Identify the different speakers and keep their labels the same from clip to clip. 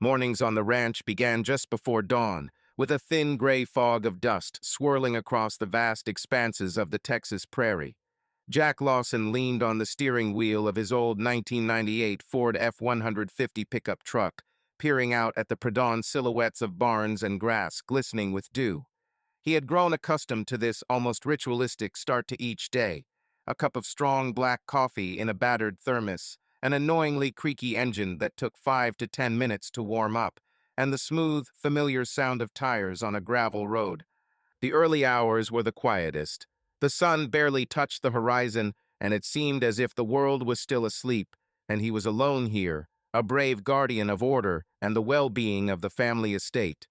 Speaker 1: Mornings on the ranch began just before dawn, with a thin gray fog of dust swirling across the vast expanses of the Texas prairie. Jack Lawson leaned on the steering wheel of his old 1998 Ford F-150 pickup truck, peering out at the pre-dawn silhouettes of barns and grass glistening with dew. He had grown accustomed to this almost ritualistic start to each day: a cup of strong black coffee in a battered thermos, an annoyingly creaky engine that took 5 to 10 minutes to warm up, and the smooth, familiar sound of tires on a gravel road. The early hours were the quietest. The sun barely touched the horizon, and it seemed as if the world was still asleep, and he was alone here, a brave guardian of order and the well-being of the family estate.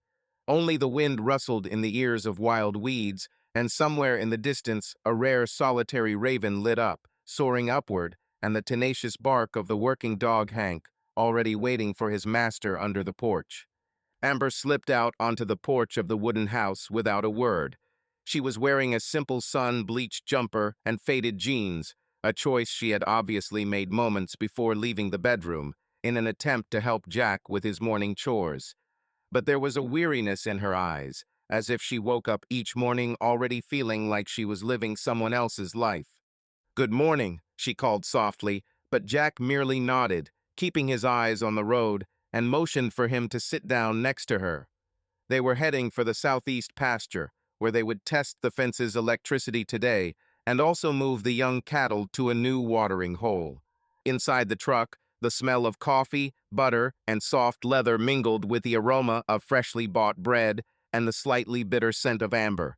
Speaker 1: Only the wind rustled in the ears of wild weeds, and somewhere in the distance a rare solitary raven lit up, soaring upward, and the tenacious bark of the working dog Hank, already waiting for his master under the porch. Amber slipped out onto the porch of the wooden house without a word. She was wearing a simple sun-bleached jumper and faded jeans, a choice she had obviously made moments before leaving the bedroom, in an attempt to help Jack with his morning chores. But there was a weariness in her eyes, as if she woke up each morning already feeling like she was living someone else's life. "Good morning," she called softly, but Jack merely nodded, keeping his eyes on the road, and motioned for him to sit down next to her. They were heading for the southeast pasture, where they would test the fence's electricity today and also move the young cattle to a new watering hole. Inside the truck, the smell of coffee, butter, and soft leather mingled with the aroma of freshly bought bread and the slightly bitter scent of amber.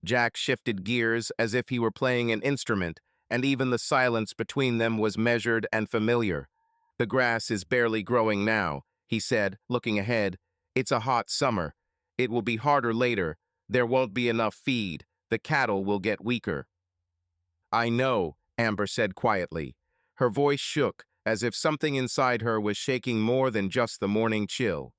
Speaker 1: Jack shifted gears as if he were playing an instrument, and even the silence between them was measured and familiar. "The grass is barely growing now," he said, looking ahead. "It's a hot summer. It will be harder later. There won't be enough feed. The cattle will get weaker." "I know," Amber said quietly. Her voice shook, as if something inside her was shaking more than just the morning chill.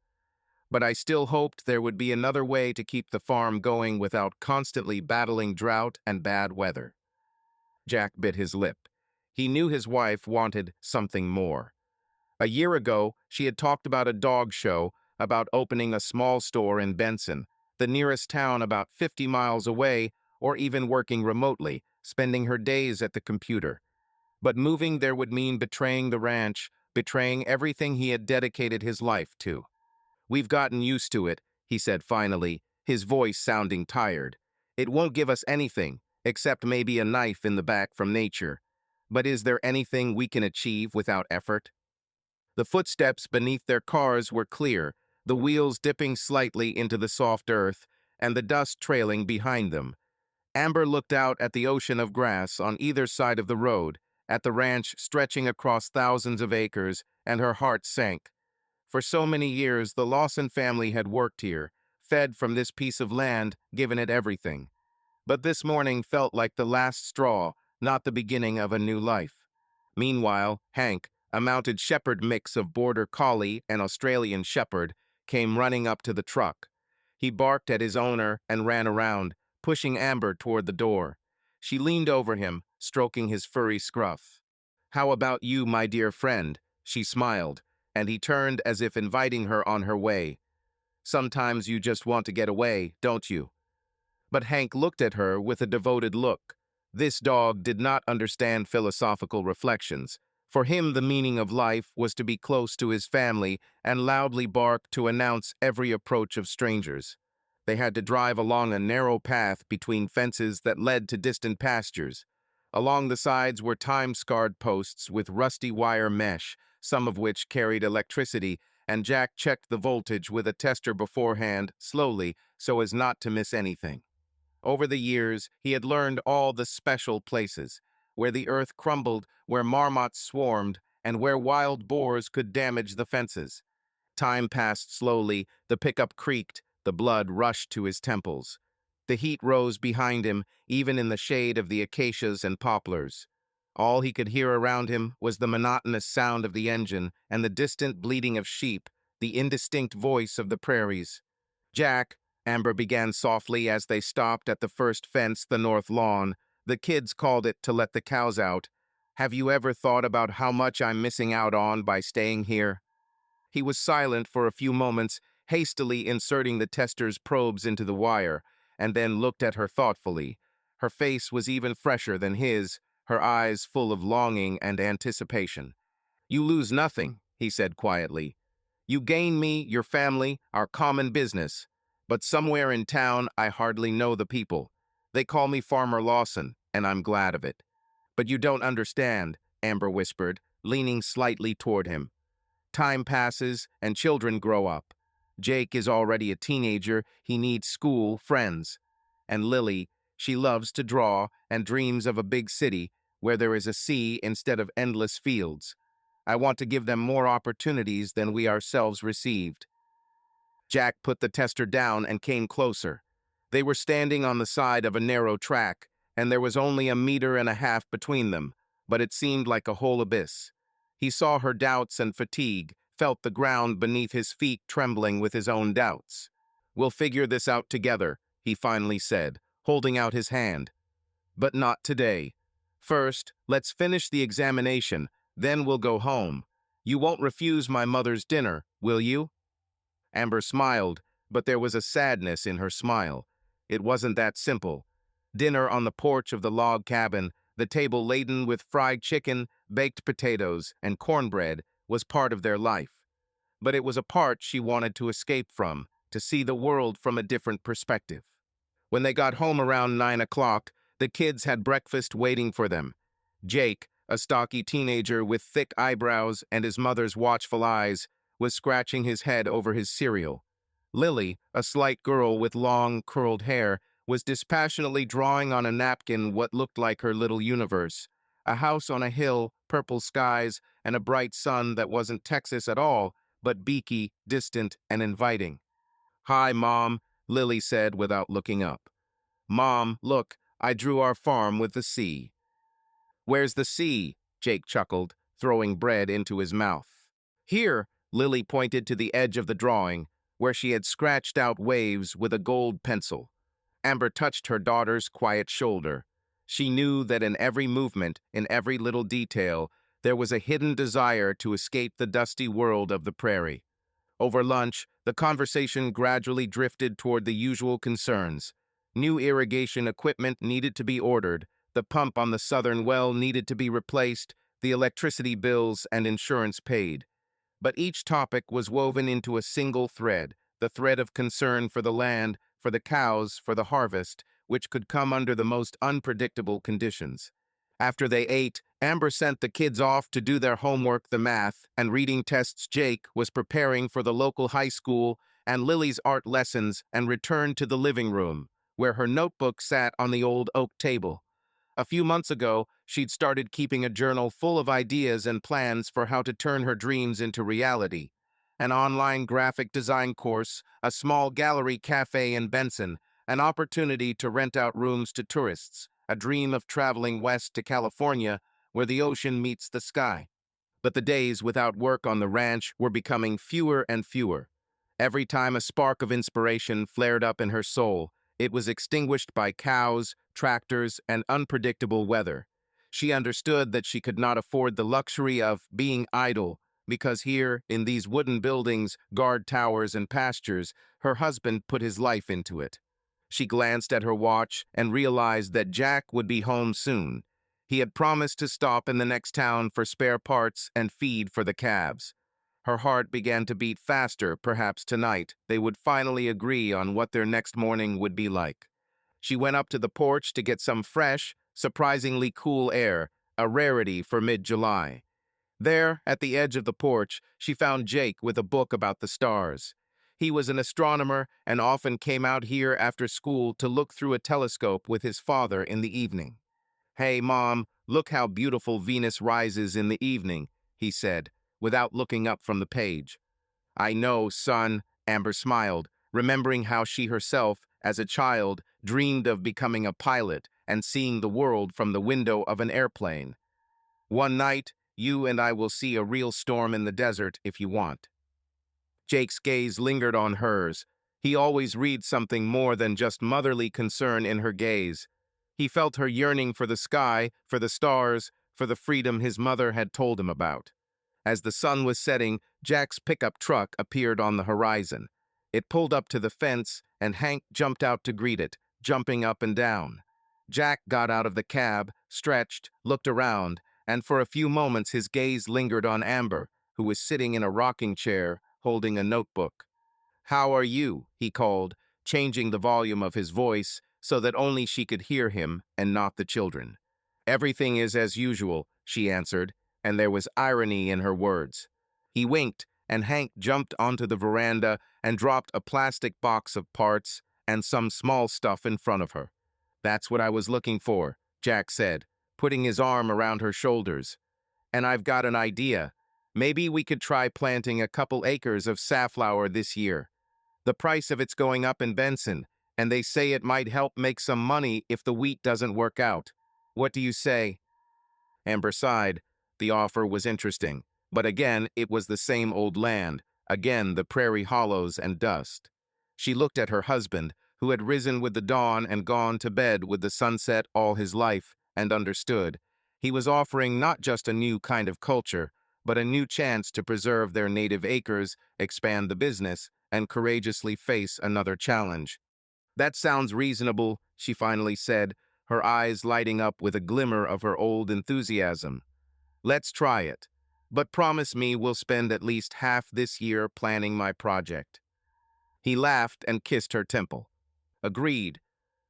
Speaker 1: "But I still hoped there would be another way to keep the farm going without constantly battling drought and bad weather." Jack bit his lip. He knew his wife wanted something more. A year ago, she had talked about a dog show, about opening a small store in Benson, the nearest town about 50 miles away, or even working remotely, spending her days at the computer. But moving there would mean betraying the ranch, betraying everything he had dedicated his life to. "We've gotten used to it," he said finally, his voice sounding tired. "It won't give us anything, except maybe a knife in the back from nature. But is there anything we can achieve without effort?" The footsteps beneath their cars were clear, the wheels dipping slightly into the soft earth, and the dust trailing behind them. Amber looked out at the ocean of grass on either side of the road, at the ranch stretching across thousands of acres, and her heart sank. For so many years, the Lawson family had worked here, fed from this piece of land, given it everything. But this morning felt like the last straw, not the beginning of a new life. Meanwhile, Hank, a mounted shepherd mix of border collie and Australian shepherd, came running up to the truck. He barked at his owner and ran around, pushing Amber toward the door. She leaned over him, stroking his furry scruff. "How about you, my dear friend?" She smiled, and he turned as if inviting her on her way. "Sometimes you just want to get away, don't you?" But Hank looked at her with a devoted look. This dog did not understand philosophical reflections. For him, the meaning of life was to be close to his family and loudly bark to announce every approach of strangers. They had to drive along a narrow path between fences that led to distant pastures. Along the sides were time-scarred posts with rusty wire mesh, some of which carried electricity, and Jack checked the voltage with a tester beforehand, slowly, so as not to miss anything. Over the years, he had learned all the special places, where the earth crumbled, where marmots swarmed, and where wild boars could damage the fences. Time passed slowly, the pickup creaked, the blood rushed to his temples. The heat rose behind him, even in the shade of the acacias and poplars. All he could hear around him was the monotonous sound of the engine and the distant bleating of sheep, the indistinct voice of the prairies. "Jack," Amber began softly as they stopped at the first fence, the north lawn. "The kids called it to let the cows out. Have you ever thought about how much I'm missing out on by staying here?" He was silent for a few moments, hastily inserting the tester's probes into the wire, and then looked at her thoughtfully. Her face was even fresher than his, her eyes full of longing and anticipation. "You lose nothing," he said quietly. "You gain me, your family, our common business. But somewhere in town, I hardly know the people. They call me Farmer Lawson, and I'm glad of it." "But you don't understand," Amber whispered, leaning slightly toward him. "Time passes, and children grow up. Jake is already a teenager. He needs school, friends. And Lily, she loves to draw and dreams of a big city where there is a sea instead of endless fields. I want to give them more opportunities than we ourselves received." Jack put the tester down and came closer. They were standing on the side of a narrow track, and there was only 1.5 meters between them, but it seemed like a whole abyss. He saw her doubts and fatigue, felt the ground beneath his feet trembling with his own doubts. "We'll figure this out together," he finally said, holding out his hand. "But not today. First, let's finish the examination, then we'll go home. You won't refuse my mother's dinner, will you?" Amber smiled, but there was a sadness in her smile. It wasn't that simple. Dinner on the porch of the log cabin, the table laden with fried chicken, baked potatoes, and cornbread, was part of their life. But it was a part she wanted to escape from, to see the world from a different perspective. When they got home around 9 o'clock, the kids had breakfast waiting for them. Jake, a stocky teenager with thick eyebrows and his mother's watchful eyes, was scratching his head over his cereal. Lily, a slight girl with long, curled hair, was dispassionately drawing on a napkin what looked like her little universe. A house on a hill, purple skies, and a bright sun that wasn't Texas at all, but beaky, distant, and inviting. "Hi, Mom," Lily said without looking up. "Mom, look, I drew our farm with the sea." "Where's the sea?" Jake chuckled, throwing bread into his mouth. "Here," Lily pointed to the edge of the drawing, where she had scratched out waves with a gold pencil. Amber touched her daughter's quiet shoulder. She knew that in every movement, in every little detail, there was a hidden desire to escape the dusty world of the prairie. Over lunch, the conversation gradually drifted toward the usual concerns. New irrigation equipment needed to be ordered, the pump on the southern well needed to be replaced, the electricity bills and insurance paid. But each topic was woven into a single thread, the thread of concern for the land, for the cows, for the harvest, which could come under the most unpredictable conditions. After they ate, Amber sent the kids off to do their homework, the math and reading tests. Jake was preparing for the local high school and Lily's art lessons and returned to the living room, where her notebook sat on the old oak table. A few months ago, she'd started keeping a journal full of ideas and plans for how to turn her dreams into reality. An online graphic design course, a small gallery cafe in Benson, an opportunity to rent out rooms to tourists, a dream of traveling west to California, where the ocean meets the sky. But the days without work on the ranch were becoming fewer and fewer. Every time a spark of inspiration flared up in her soul, it was extinguished by cows, tractors, and unpredictable weather. She understood that she could not afford the luxury of being idle, because here, in these wooden buildings, guard towers, and pastures, her husband put his life into it. She glanced at her watch and realized that Jack would be home soon. He had promised to stop in the next town for spare parts and feed for the calves. Her heart began to beat faster. Perhaps tonight they would finally agree on what their next morning would be like. She went up to the porch to get some fresh, surprisingly cool air, a rarity for mid-July. There, at the edge of the porch, she found Jake with a book about the stars. He was an astronomer and often came out here after school to look through a telescope with his father in the evening. "Hey, Mom, look how beautiful Venus rises in the evening," he said, without looking up from the page. "I know, son," Amber smiled, remembering how she herself, as a child, dreamed of becoming a pilot and seeing the world from the window of an airplane. "One night, you and I will see a real storm in the desert if you want." Jake's gaze lingered on hers. He always read something more than just motherly concern in her gaze. He felt her yearning for the sky, for the stars, for the freedom his mother had told him about. As the sun was setting, Jack's pickup truck appeared on the horizon. It pulled up to the fence, and Hank jumped out to greet it, jumping up and down. Jack got out of the cab, stretched, looked around, and for a few moments his gaze lingered on Amber, who was sitting in a rocking chair, holding a notebook. "How are you?" he called, changing the volume of his voice so that only she could hear him and not the children. "Everything is as usual," she answered, and there was irony in her words. He winked, and Hank jumped onto the veranda and dropped a plastic box of parts and some small stuff in front of her. "That's what I was looking for," Jack said, putting his arm around her shoulders. "And I've got an idea. Maybe we could try planting a couple acres of safflower this year. The price of it's going up in Benson, and they say it might help make some money if the wheat doesn't work out. What do you say?" Amber sighed. The offer was interesting, but again it was the same old land, again the prairie hollows and dust. She looked at her husband, who had risen with the dawn and gone to bed with the sunset all his life, and understood. He was offering not just a new kind of culture, but a new chance to preserve their native acres, expand the business, and courageously face another challenge. "That sounds reasonable," she finally said, her eyes lighting up with a glimmer of her old enthusiasm. "Let's try it. But promise me we'll spend at least half this year planning my project." He laughed and kissed her temple. "Agreed.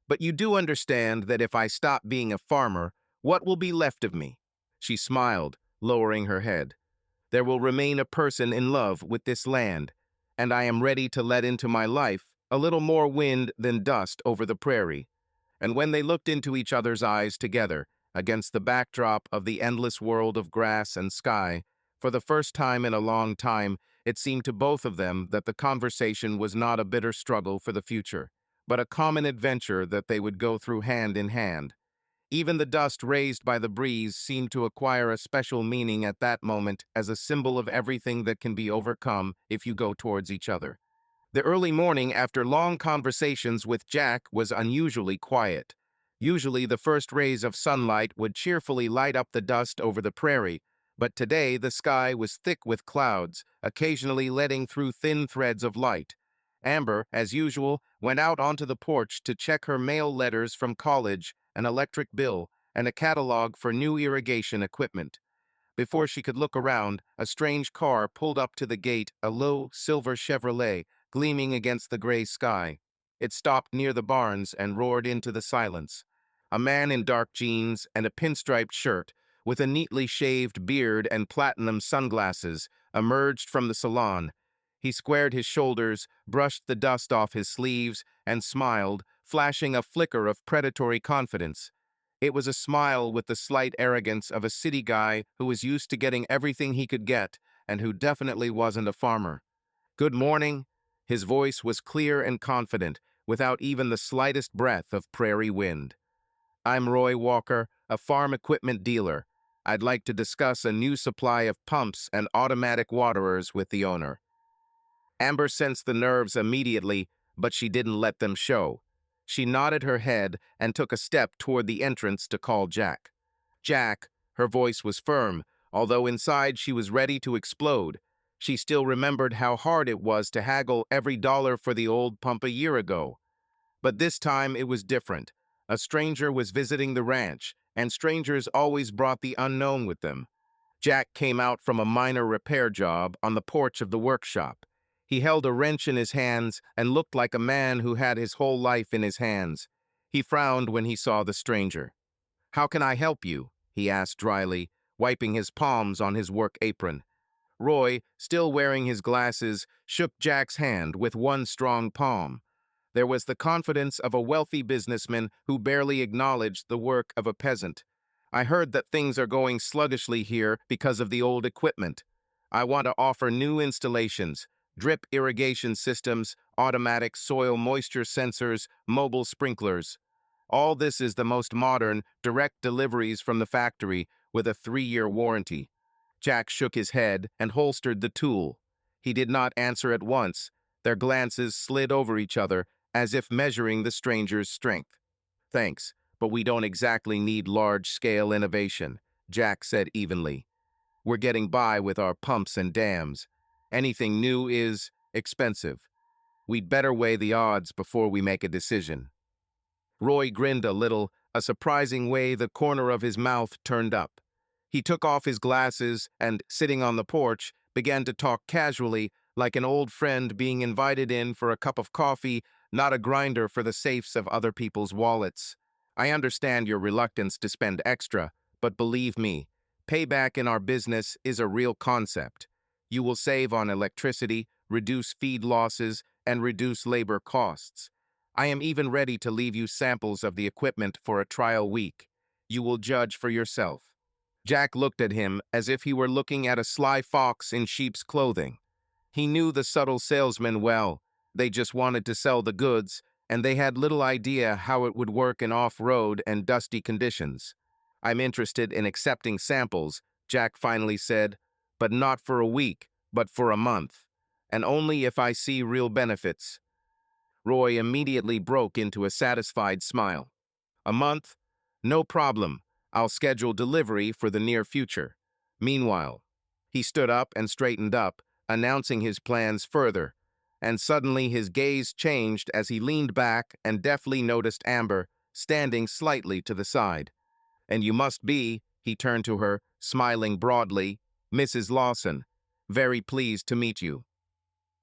Speaker 1: But you do understand that if I stop being a farmer, what will be left of me?" She smiled, lowering her head. "There will remain a person in love with this land, and I am ready to let into my life a little more wind than dust over the prairie." And when they looked into each other's eyes together, against the backdrop of the endless world of grass and sky, for the first time in a long time, it seemed to both of them that the conversation was not a bitter struggle for the future, but a common adventure that they would go through hand in hand. Even the dust raised by the breeze seemed to acquire a special meaning at that moment as a symbol of everything that can be overcome if you go towards each other. The early morning after long conversations with Jack was unusually quiet. Usually the first rays of sunlight would cheerfully light up the dust over the prairie, but today the sky was thick with clouds, occasionally letting through thin threads of light. Amber, as usual, went out onto the porch to check her mail letters from college, an electric bill, and a catalog for new irrigation equipment. Before she could look around, a strange car pulled up to the gate, a low, silver Chevrolet, gleaming against the gray sky. It stopped near the barns and roared into the silence. A man in dark jeans and a pinstriped shirt, with a neatly shaved beard and platinum sunglasses, emerged from the salon. He squared his shoulders, brushed the dust off his sleeves, and smiled, flashing a flicker of predatory confidence. It was a smile with the slight arrogance of a city guy who was used to getting everything he could get and who definitely wasn't a farmer. "Good morning." His voice was clear and confident, without even the slightest breath of prairie wind. "I'm Roy Walker, a farm equipment dealer. I'd like to discuss a new supply of pumps and automatic waterers with the owner." Amber sensed the nerves immediately, but she didn't let them show. She nodded her head and took a step toward the entrance to call Jack. "Jack," her voice was firm, although inside she was ready to explode. She still remembered how hard it was to haggle every dollar for the old pump a year ago. But this time it was different. A stranger was visiting the ranch, and strangers always brought the unknown with them. Jack came out from a minor repair job on the porch of the workshop. He held a wrench in his hands and looked like a man who had his whole life in his hands. He frowned when he saw the stranger. "How can I help you?" he asked dryly, wiping his palms on his work apron. Roy, still wearing his glasses, shook Jack's hand with one strong palm. There was the confidence of a wealthy businessman who barely acknowledged the work of a peasant. "I heard that things are going sluggishly here because of the old equipment. I want to offer new installations, drip irrigation systems, automatic soil moisture sensors, mobile sprinklers. All this is the most modern, direct deliveries from the factory with a 3-year warranty." Jack shook his head and holstered the tool. He did not answer at once. Their glances slid over each other, as if measuring the stranger's strength. "Thanks, but we don't exactly need large-scale innovation," Jack said evenly. We're getting by with our pumps and dams. Anything new is expensive. We'd better weigh the odds before we make a decision." Roy grinned a little, a surprising way the corner of his mouth turned up. He took off his glasses and, sitting on the porch, began to talk casually, like an old friend being invited in for a cup of coffee, not a grinder for the safes of other people's wallets. "I understand your reluctance to spend extra, but believe me, payback in our business is a real concept. You will save on electricity, reduce feed losses, and reduce labor costs. I am even ready to leave you samples of the equipment for a trial week. You will judge for yourself." Jack looked at him as if he were looking at a sly fox in sheep's clothing. He knew the subtle salesmen well. They just wanted to sell the goods, and they had little idea how it would work in off-road and dusty conditions. "I'm interested in accepting samples," Jack finally said, "but not for a week, but for a month. And only if I see real benefits." Roy immediately broke into a satisfied smile. "A month? No problem. I'll schedule delivery for the near future. Meanwhile," he stood up and straightened up, announcing his plans further, and suddenly his gaze changed as he leaned back and deftly noticed Amber, standing slightly to the side. "And you must be," he turned to her, smiling broadly, "Mrs. Lawson. Very pleased to meet you."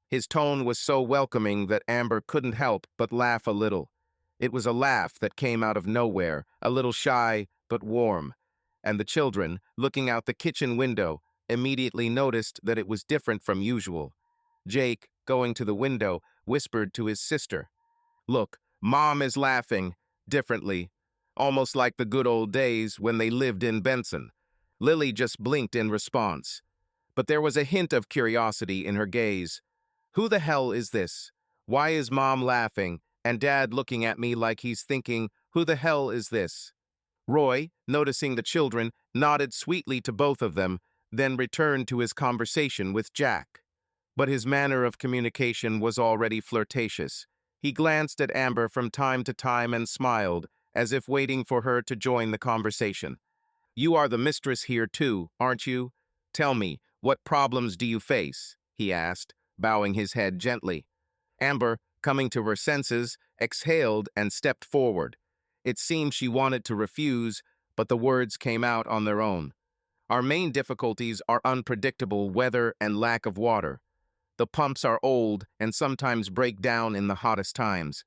Speaker 1: His tone was so welcoming that Amber couldn't help but laugh a little. It was a laugh that came out of nowhere, a little shy but warm, and the children, looking out the kitchen window, immediately noticed that it was different from usual. Jake, going to the window, whispered to his sister, "Look, Mom is laughing, differently, almost like the good old days when they lived in Benson." Lily just blinked in response, but there was a hint of curiosity in her gaze. "Who the hell is this? Why is Mom laughing, and Dad looking at me like he's thinking, who the hell is this?" Roy, noticing the children, nodded sweetly to both of them, then returned to his conversation with Jack. But his manner of communication was already flirtatious. He glanced at Amber from time to time and smiled, as if waiting for her to join the conversation. "You are the mistress here too, aren't you? Tell me, what problems do you face?" he asked, bowing his head gently. Amber, coming to her senses, exhaled and stepped forward. It seemed she wanted to refuse, but the words came out on their own. "Our main difficulties are unpredictable weather and lack of water. The pumps are old and sometimes break down in the hottest times.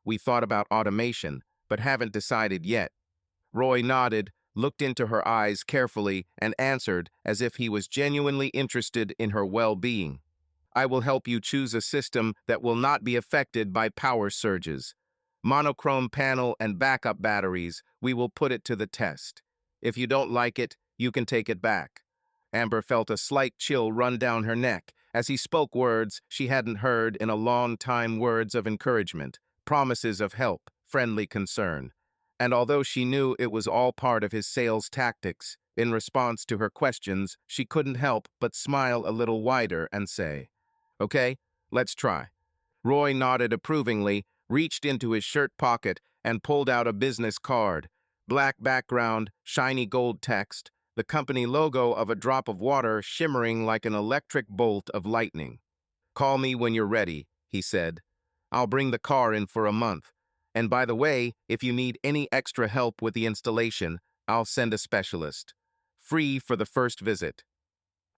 Speaker 1: We thought about automation, but haven't decided yet." Roy nodded, looked into her eyes carefully, and answered as if he was genuinely interested in her well-being. "I will help you choose a system that will not be affected by power surges. Monochrome panel and backup batteries, we will put it to the test. If you don't like it, you can take it back." Amber felt a slight chill run down her neck as he spoke words she hadn't heard in a long time, words of encouragement, promises of help, friendly concern. And although she knew it was all part of his sales tactics, in response to her questions, she couldn't help but smile a little wider and say, "Okay, let's try." Roy nodded approvingly, reached into his shirt pocket, and pulled out a business card. Black background, shiny gold text, the company logo of a drop of water shimmering like an electric bolt of lightning. "Call me when you're ready," he said. "I'll bring the car in for a month. And by the way, if you need any extra help with the installation, I'll send a specialist. Free for the first visit."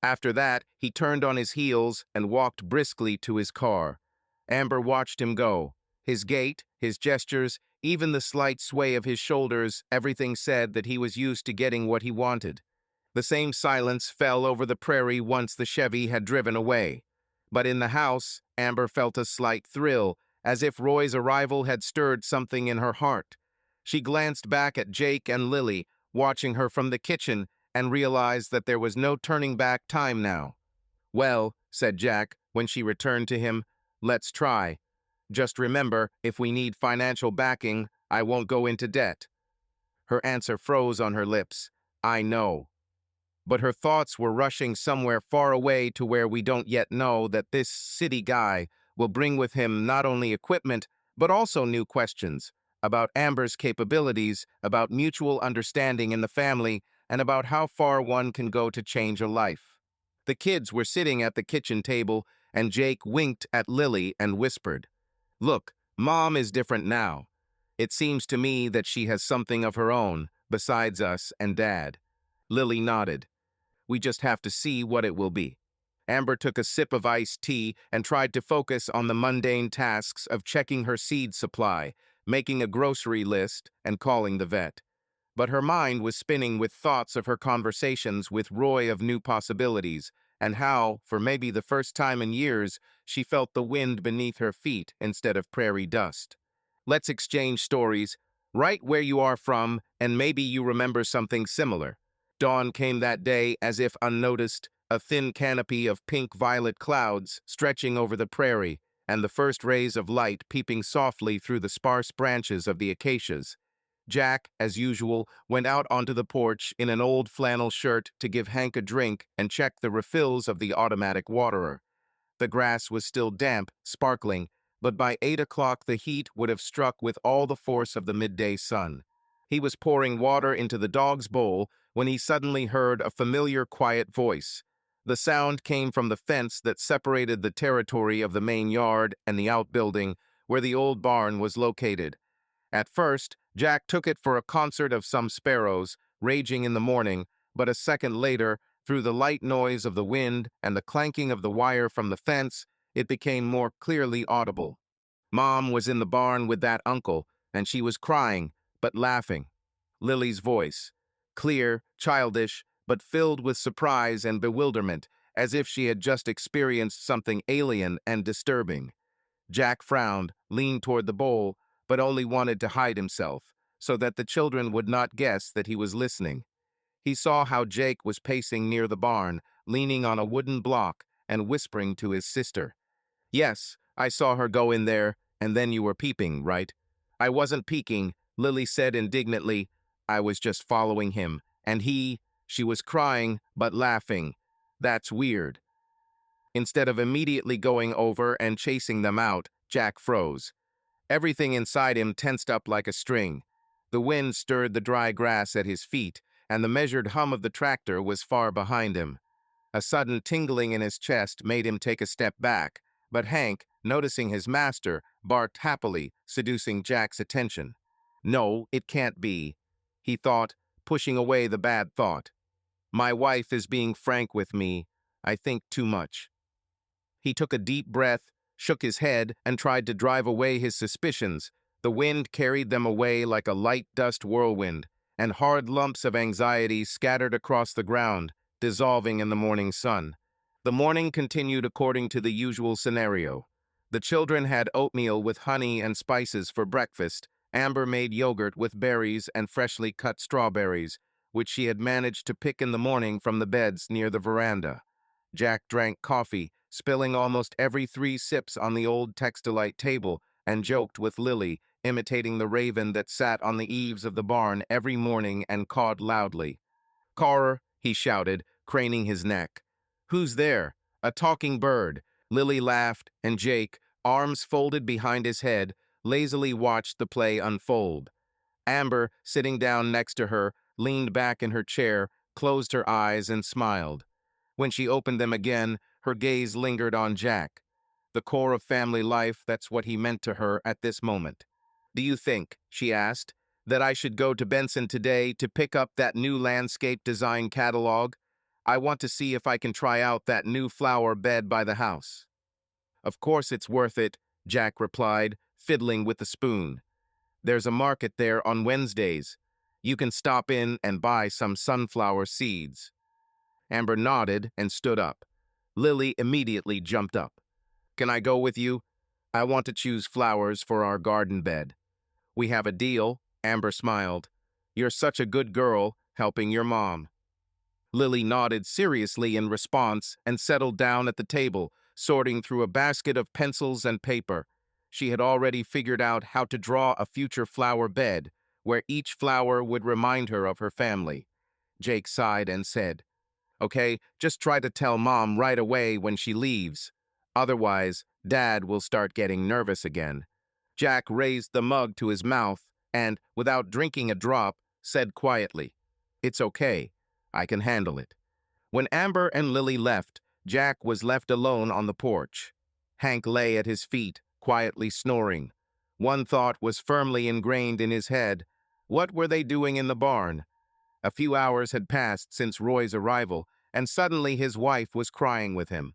Speaker 1: After that, he turned on his heels and walked briskly to his car. Amber watched him go. His gait, his gestures, even the slight sway of his shoulders, everything said that he was used to getting what he wanted. The same silence fell over the prairie once the Chevy had driven away. But in the house, Amber felt a slight thrill, as if Roy's arrival had stirred something in her heart. She glanced back at Jake and Lily, watching her from the kitchen, and realized that there was no turning back time now. "Well," said Jack when she returned to him, "let's try. Just remember, if we need financial backing, I won't go into debt." Her answer froze on her lips. "I know." But her thoughts were rushing somewhere far away to where we don't yet know that this city guy will bring with him not only equipment, but also new questions about Amber's capabilities, about mutual understanding in the family, and about how far one can go to change a life. The kids were sitting at the kitchen table, and Jake winked at Lily and whispered, "Look, Mom is different now. It seems to me that she has something of her own, besides us and Dad." Lily nodded. "We just have to see what it will be." Amber took a sip of iced tea and tried to focus on the mundane tasks of checking her seed supply, making a grocery list, and calling the vet. But her mind was spinning with thoughts of her conversations with Roy of new possibilities, and how, for maybe the first time in years, she felt the wind beneath her feet instead of prairie dust. Let's exchange stories, right where you are from, and maybe you remember something similar. Dawn came that day as if unnoticed, a thin canopy of pink-violet clouds stretching over the prairie, and the first rays of light peeping softly through the sparse branches of the acacias. Jack, as usual, went out onto the porch in an old flannel shirt to give Hank a drink and check the refills of the automatic waterer. The grass was still damp, sparkling, but by 8 o'clock the heat would have struck with all the force of the midday sun. He was pouring water into the dog's bowl when he suddenly heard a familiar, quiet voice. The sound came from the fence that separated the territory of the main yard and the outbuilding, where the old barn was located. At first, Jack took it for a concert of some sparrows, raging in the morning, but a second later, through the light noise of the wind and the clanking of the wire from the fence, it became more clearly audible. Mom was in the barn with that uncle, and she was crying, but laughing. Lily's voice, clear, childish, but filled with surprise and bewilderment, as if she had just experienced something alien and disturbing. Jack frowned, leaned toward the bowl, but only wanted to hide himself, so that the children would not guess that he was listening. He saw how Jake was pacing near the barn, leaning on a wooden block and whispering to his sister. "Yes, I saw her go in there, and then you were peeping, right?" "I wasn't peeking," Lily said indignantly. "I was just following him, and he—" She was crying, but laughing. "That's weird." Instead of immediately going over and chasing them out, Jack froze. Everything inside him tensed up like a string. The wind stirred the dry grass at his feet, and the measured hum of the tractor was far behind him. A sudden tingling in his chest made him take a step back, but Hank, noticing his master, barked happily, seducing Jack's attention. "No, it can't be," he thought, pushing away the bad thought. "My wife is being frank with me. I think too much." He took a deep breath, shook his head, and tried to drive away his suspicions. The wind carried them away like a light dust whirlwind, and hard lumps of anxiety scattered across the ground, dissolving in the morning sun. The morning continued according to the usual scenario. The children had oatmeal with honey and spices for breakfast. Amber made yogurt with berries and freshly cut strawberries, which she had managed to pick in the morning from the beds near the veranda. Jack drank coffee, spilling almost every 3 sips on the old Textilite table, and joked with Lily, imitating the raven that sat on the eaves of the barn every morning and cawed loudly. "Caller," he shouted, craning his neck. "Who's there?" "A talking bird." Lily laughed, and Jake, arms folded behind his head, lazily watched the play unfold. Amber, sitting down next to her, leaned back in her chair, closed her eyes, and smiled. When she opened them again, her gaze lingered on Jack. The core of family life, that's what he meant to her at this moment. "Do you think," she asked, "that I should go to Benson today to pick up that new landscape design catalog? I want to see if I can try out that new flower bed by the house." "Of course it's worth it," Jack replied, fiddling with the spoon. "There's a market there on Wednesdays. You can stop in and buy some sunflower seeds." Amber nodded and stood up. Lily immediately jumped up. "Can I go with you? I want to choose flowers for our garden bed." "We have a deal," Amber smiled. "You're such a good girl, helping your mom." Lily nodded seriously in response and settled down at the table, sorting through a basket of pencils and paper. She had already figured out how to draw a future flower bed, where each flower would remind her of her family. Jake sighed and said, "Okay, just try to tell Mom right away when she leaves. Otherwise, Dad will start getting nervous again." Jack raised the mug to his mouth and, without drinking a drop, said quietly, "It's okay. I can handle it." When Amber and Lily left, Jack was left alone on the porch. Hank lay at his feet, quietly snoring. One thought was firmly ingrained in his head. What were they doing in the barn? A few hours had passed since Roy's arrival, and suddenly his wife was crying with him.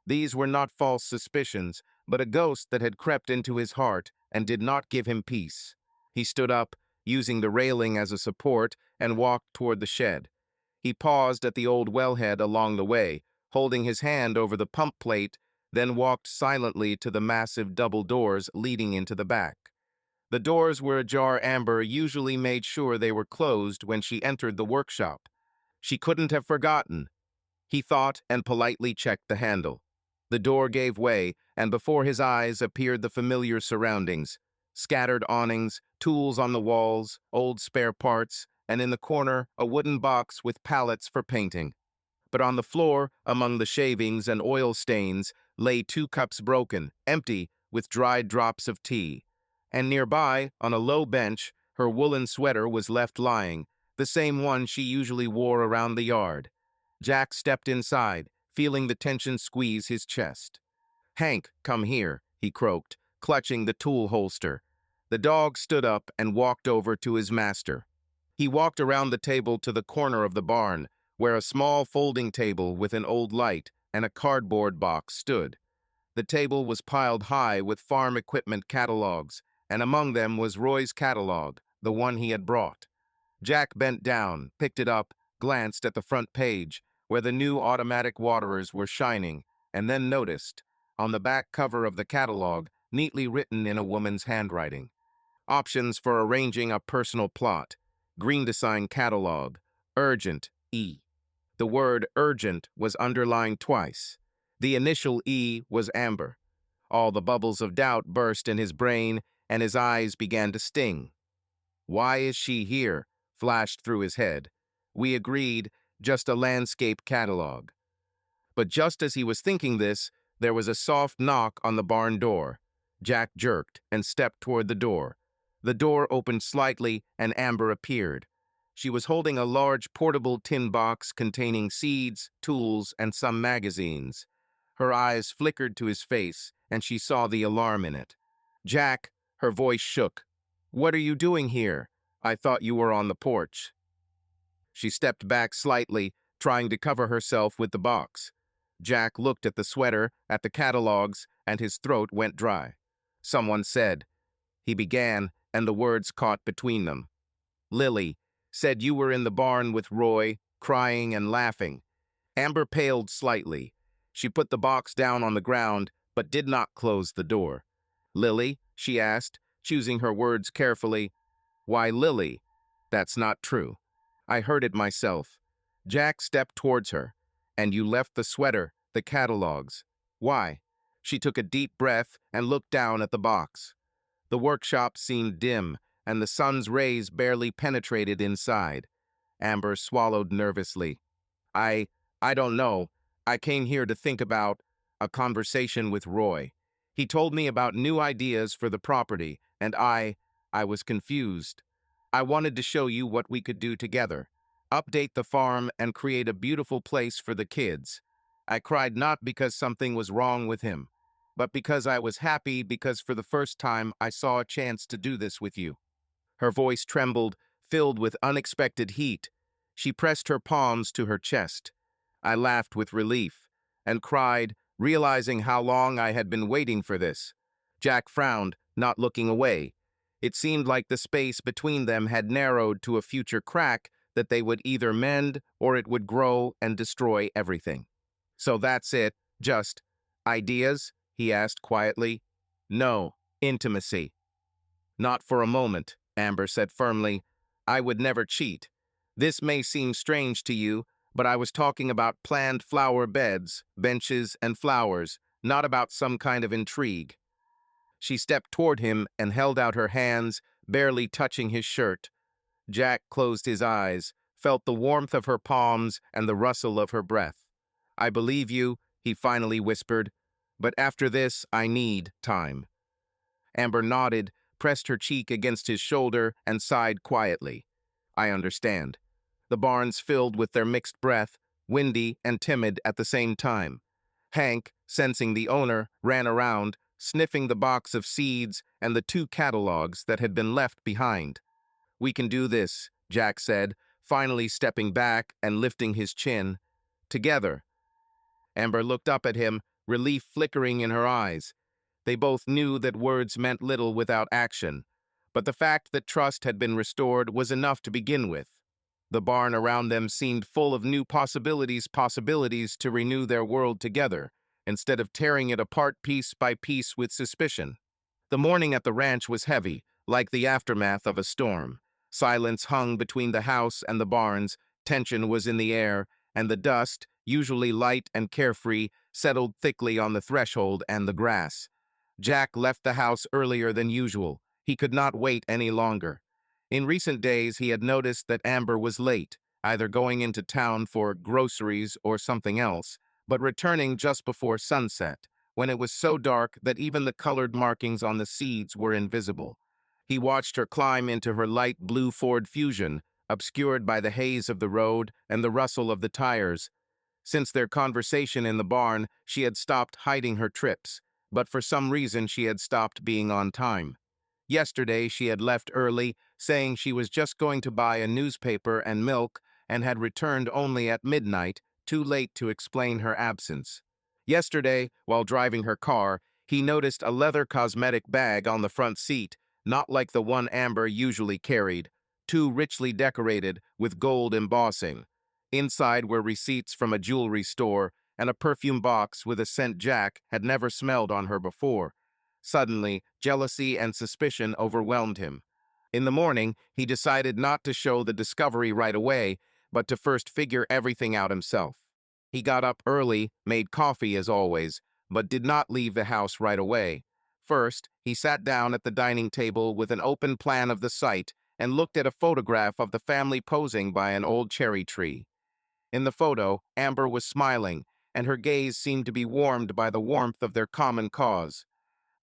Speaker 1: These were not false suspicions, but a ghost that had crept into his heart and did not give him peace. He stood up, using the railing as a support, and walked toward the shed. He paused at the old wellhead along the way, holding his hand over the pump plate, then walked silently to the massive double doors leading into the back. The doors were ajar. Amber usually made sure they were closed when she entered the workshop. She couldn't have forgotten. He thought and politely checked the handle. The door gave way, and before his eyes appeared the familiar surroundings: scattered awnings, tools on the walls, old spare parts, and in the corner a wooden box with pallets for painting. But on the floor, among the shavings and oil stains, lay 2 cups broken, empty, with dried drops of tea. And nearby, on a low bench, her woolen sweater was left lying, the same one she usually wore around the yard. Jack stepped inside, feeling the tension squeeze his chest. "Hank, come here," he croaked, clutching the tool holster. The dog stood up and walked over to his master. He walked around the table to the corner of the barn, where a small folding table with an old light and a cardboard box stood. The table was piled high with farm equipment catalogs, and among them was Roy's catalog, the one he had brought. Jack bent down, picked it up, glanced at the front page, where the new automatic waterers were shining, and then noticed, on the back cover of the catalog, neatly written in a woman's handwriting: "Options for arranging a personal plot. Green design catalog. Urgent, E." The word urgent was underlined twice. The initial E was Amber. All the bubbles of doubt burst in his brain, and his eyes began to sting. "Why is she here?" flashed through his head. We agreed, just a landscape catalog. But just as he was thinking this, there was a soft knock on the barn door. Jack jerked and stepped toward the door. The door opened slightly, and Amber appeared. She was holding a large portable tin box containing seeds, tools, and some magazines. Her eyes flickered to his face, and she saw the alarm in it. "Jack," her voice shook. "What are you doing here? I thought you were on the porch." She stepped back slightly, trying to cover herself with the box. Jack looked at the sweater, at the catalogs, and his throat went dry. "Someone said," he began, and the words caught between them. "Lily said you were in the barn with Roy, crying and laughing." Amber paled slightly. She put the box down on the ground, but did not close the door. "Lily?" she asked, choosing her words carefully. "Why, Lily? That's not true. I heard it myself." Jack stepped towards her. "And you left the sweater, the catalogs. Why?" She took a deep breath and looked down at the box. The workshop seemed dim, and the sun's rays barely penetrated inside. Amber swallowed nervously. I don't know. I came here to think about a conversation with Roy. He told me about new ideas for the property, and I was confused. I wanted to show you what we could do together. Update the farm and create a beautiful place for the kids. I cried not because something was wrong with him, but because I was happy, because for the first time I saw a chance to do this with you." Her voice trembled, filled with unexpected heat. She pressed her palms to her chest. I laughed with relief and cried, realizing how long I had been waiting for this. Jack frowned, not looking away. It seemed like the space between them had narrowed to a future crack that they would either mend or it would grow and destroy everything. "So that's it, just ideas?" he asked quietly. "No, intimacy." "Not for a moment," Amber said firmly. "I would never cheat. This may seem strange to you, but I was talking about planned flower beds, benches, and flowers, not about some kind of intrigue." She stepped toward him and held out her hands, barely touching his shirt. Jack closed his eyes, felt the warmth of her palms and the rustle of her breath. "I believe you," he finally whispered, "but after this I need time." Amber nodded, pressed her cheek against his shoulder, and sighed quietly. "I understand." the barns filled with their mixed breath, windy and timid at the same time. Hank, sensing the owner, ran around, sniffing the box of seeds and the 2 catalogs that had been left behind. "We can do this," Jack said, finally stepping back and lifting his chin. "Together." Amber looked up at him, relief flickering in her eyes. They both knew that words meant little without action, but the fact that trust had been restored was enough to begin with. The barn around them seemed full of new possibilities to renew their world together, instead of tearing it apart piece by piece with suspicion. The morning at the ranch was heavy, like the aftermath of a storm. Silence hung between the house and the barns, tension was in the air, and the dust, usually light and carefree, settled thickly on the threshold and the grass. Jack left the house earlier than usual. He could not wait any longer. In recent days, he had noticed that Amber was late, either going into town for groceries or something else, but returning just before sunset, when it was so dark that even the colored markings on the seeds were invisible. He watched her climb into her light blue Ford Fusion, obscured by the haze of the road and the rustle of the tires. Since their conversation in the barn, she had stopped hiding her trips, but for some reason she had stopped being on time. Yesterday she had left early, saying she was just going to buy a newspaper and milk, and had returned only at midnight, too late to explain her absence. Yesterday, while driving her car, he noticed a leather cosmetic bag on the front seat, not like the one Amber usually carried, too richly decorated with gold embossing. Inside were receipts from a jewelry store and a perfume box with a scent Jack had never smelled on her before. Suddenly, jealousy and suspicion overwhelmed him. In the morning, he decided not to show the discovery right away, but to first figure everything out himself. He got up early, made coffee as always, but did not leave the house right away. First, he sat down at the dining table with an open plan of the site and looked at a photograph of the family posing by an old cherry tree. In the photo, Amber was smiling, and her gaze seemed to be warmed by the warmth of their common cause.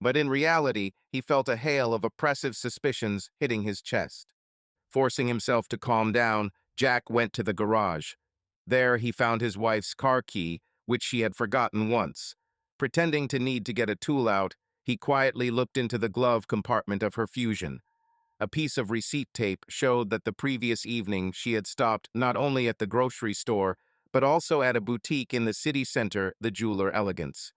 Speaker 1: But in reality, he felt a hail of oppressive suspicions hitting his chest. Forcing himself to calm down, Jack went to the garage. There he found his wife's car key, which she had forgotten once. Pretending to need to get a tool out, he quietly looked into the glove compartment of her Fusion. A piece of receipt tape showed that the previous evening she had stopped not only at the grocery store, but also at a boutique in the city center, the Jeweler Elegance.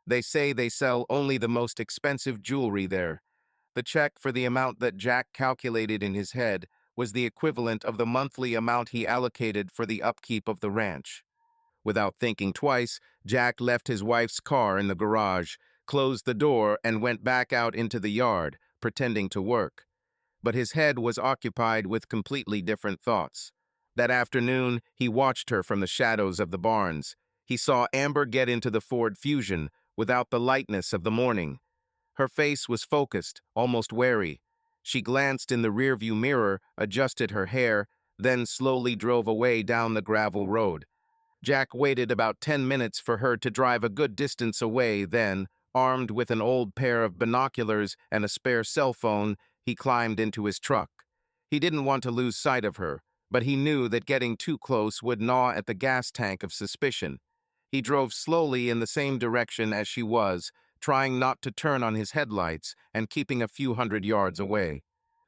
Speaker 1: They say they sell only the most expensive jewelry there. The check for the amount that Jack calculated in his head was the equivalent of the monthly amount he allocated for the upkeep of the ranch. Without thinking twice, Jack left his wife's car in the garage, closed the door, and went back out into the yard, pretending to work. But his head was occupied with completely different thoughts. That afternoon, he watched her from the shadows of the barns. He saw Amber get into the Ford Fusion without the lightness of the morning. Her face was focused, almost wary. She glanced in the rearview mirror, adjusted her hair, then slowly drove away down the gravel road. Jack waited about 10 minutes for her to drive a good distance away, then, armed with an old pair of binoculars and a spare cell phone, he climbed into his truck. He didn't want to lose sight of her, but he knew that getting too close would gnaw at the gas tank of suspicion. He drove slowly in the same direction as she was, trying not to turn on his headlights and keeping a few hundred yards away.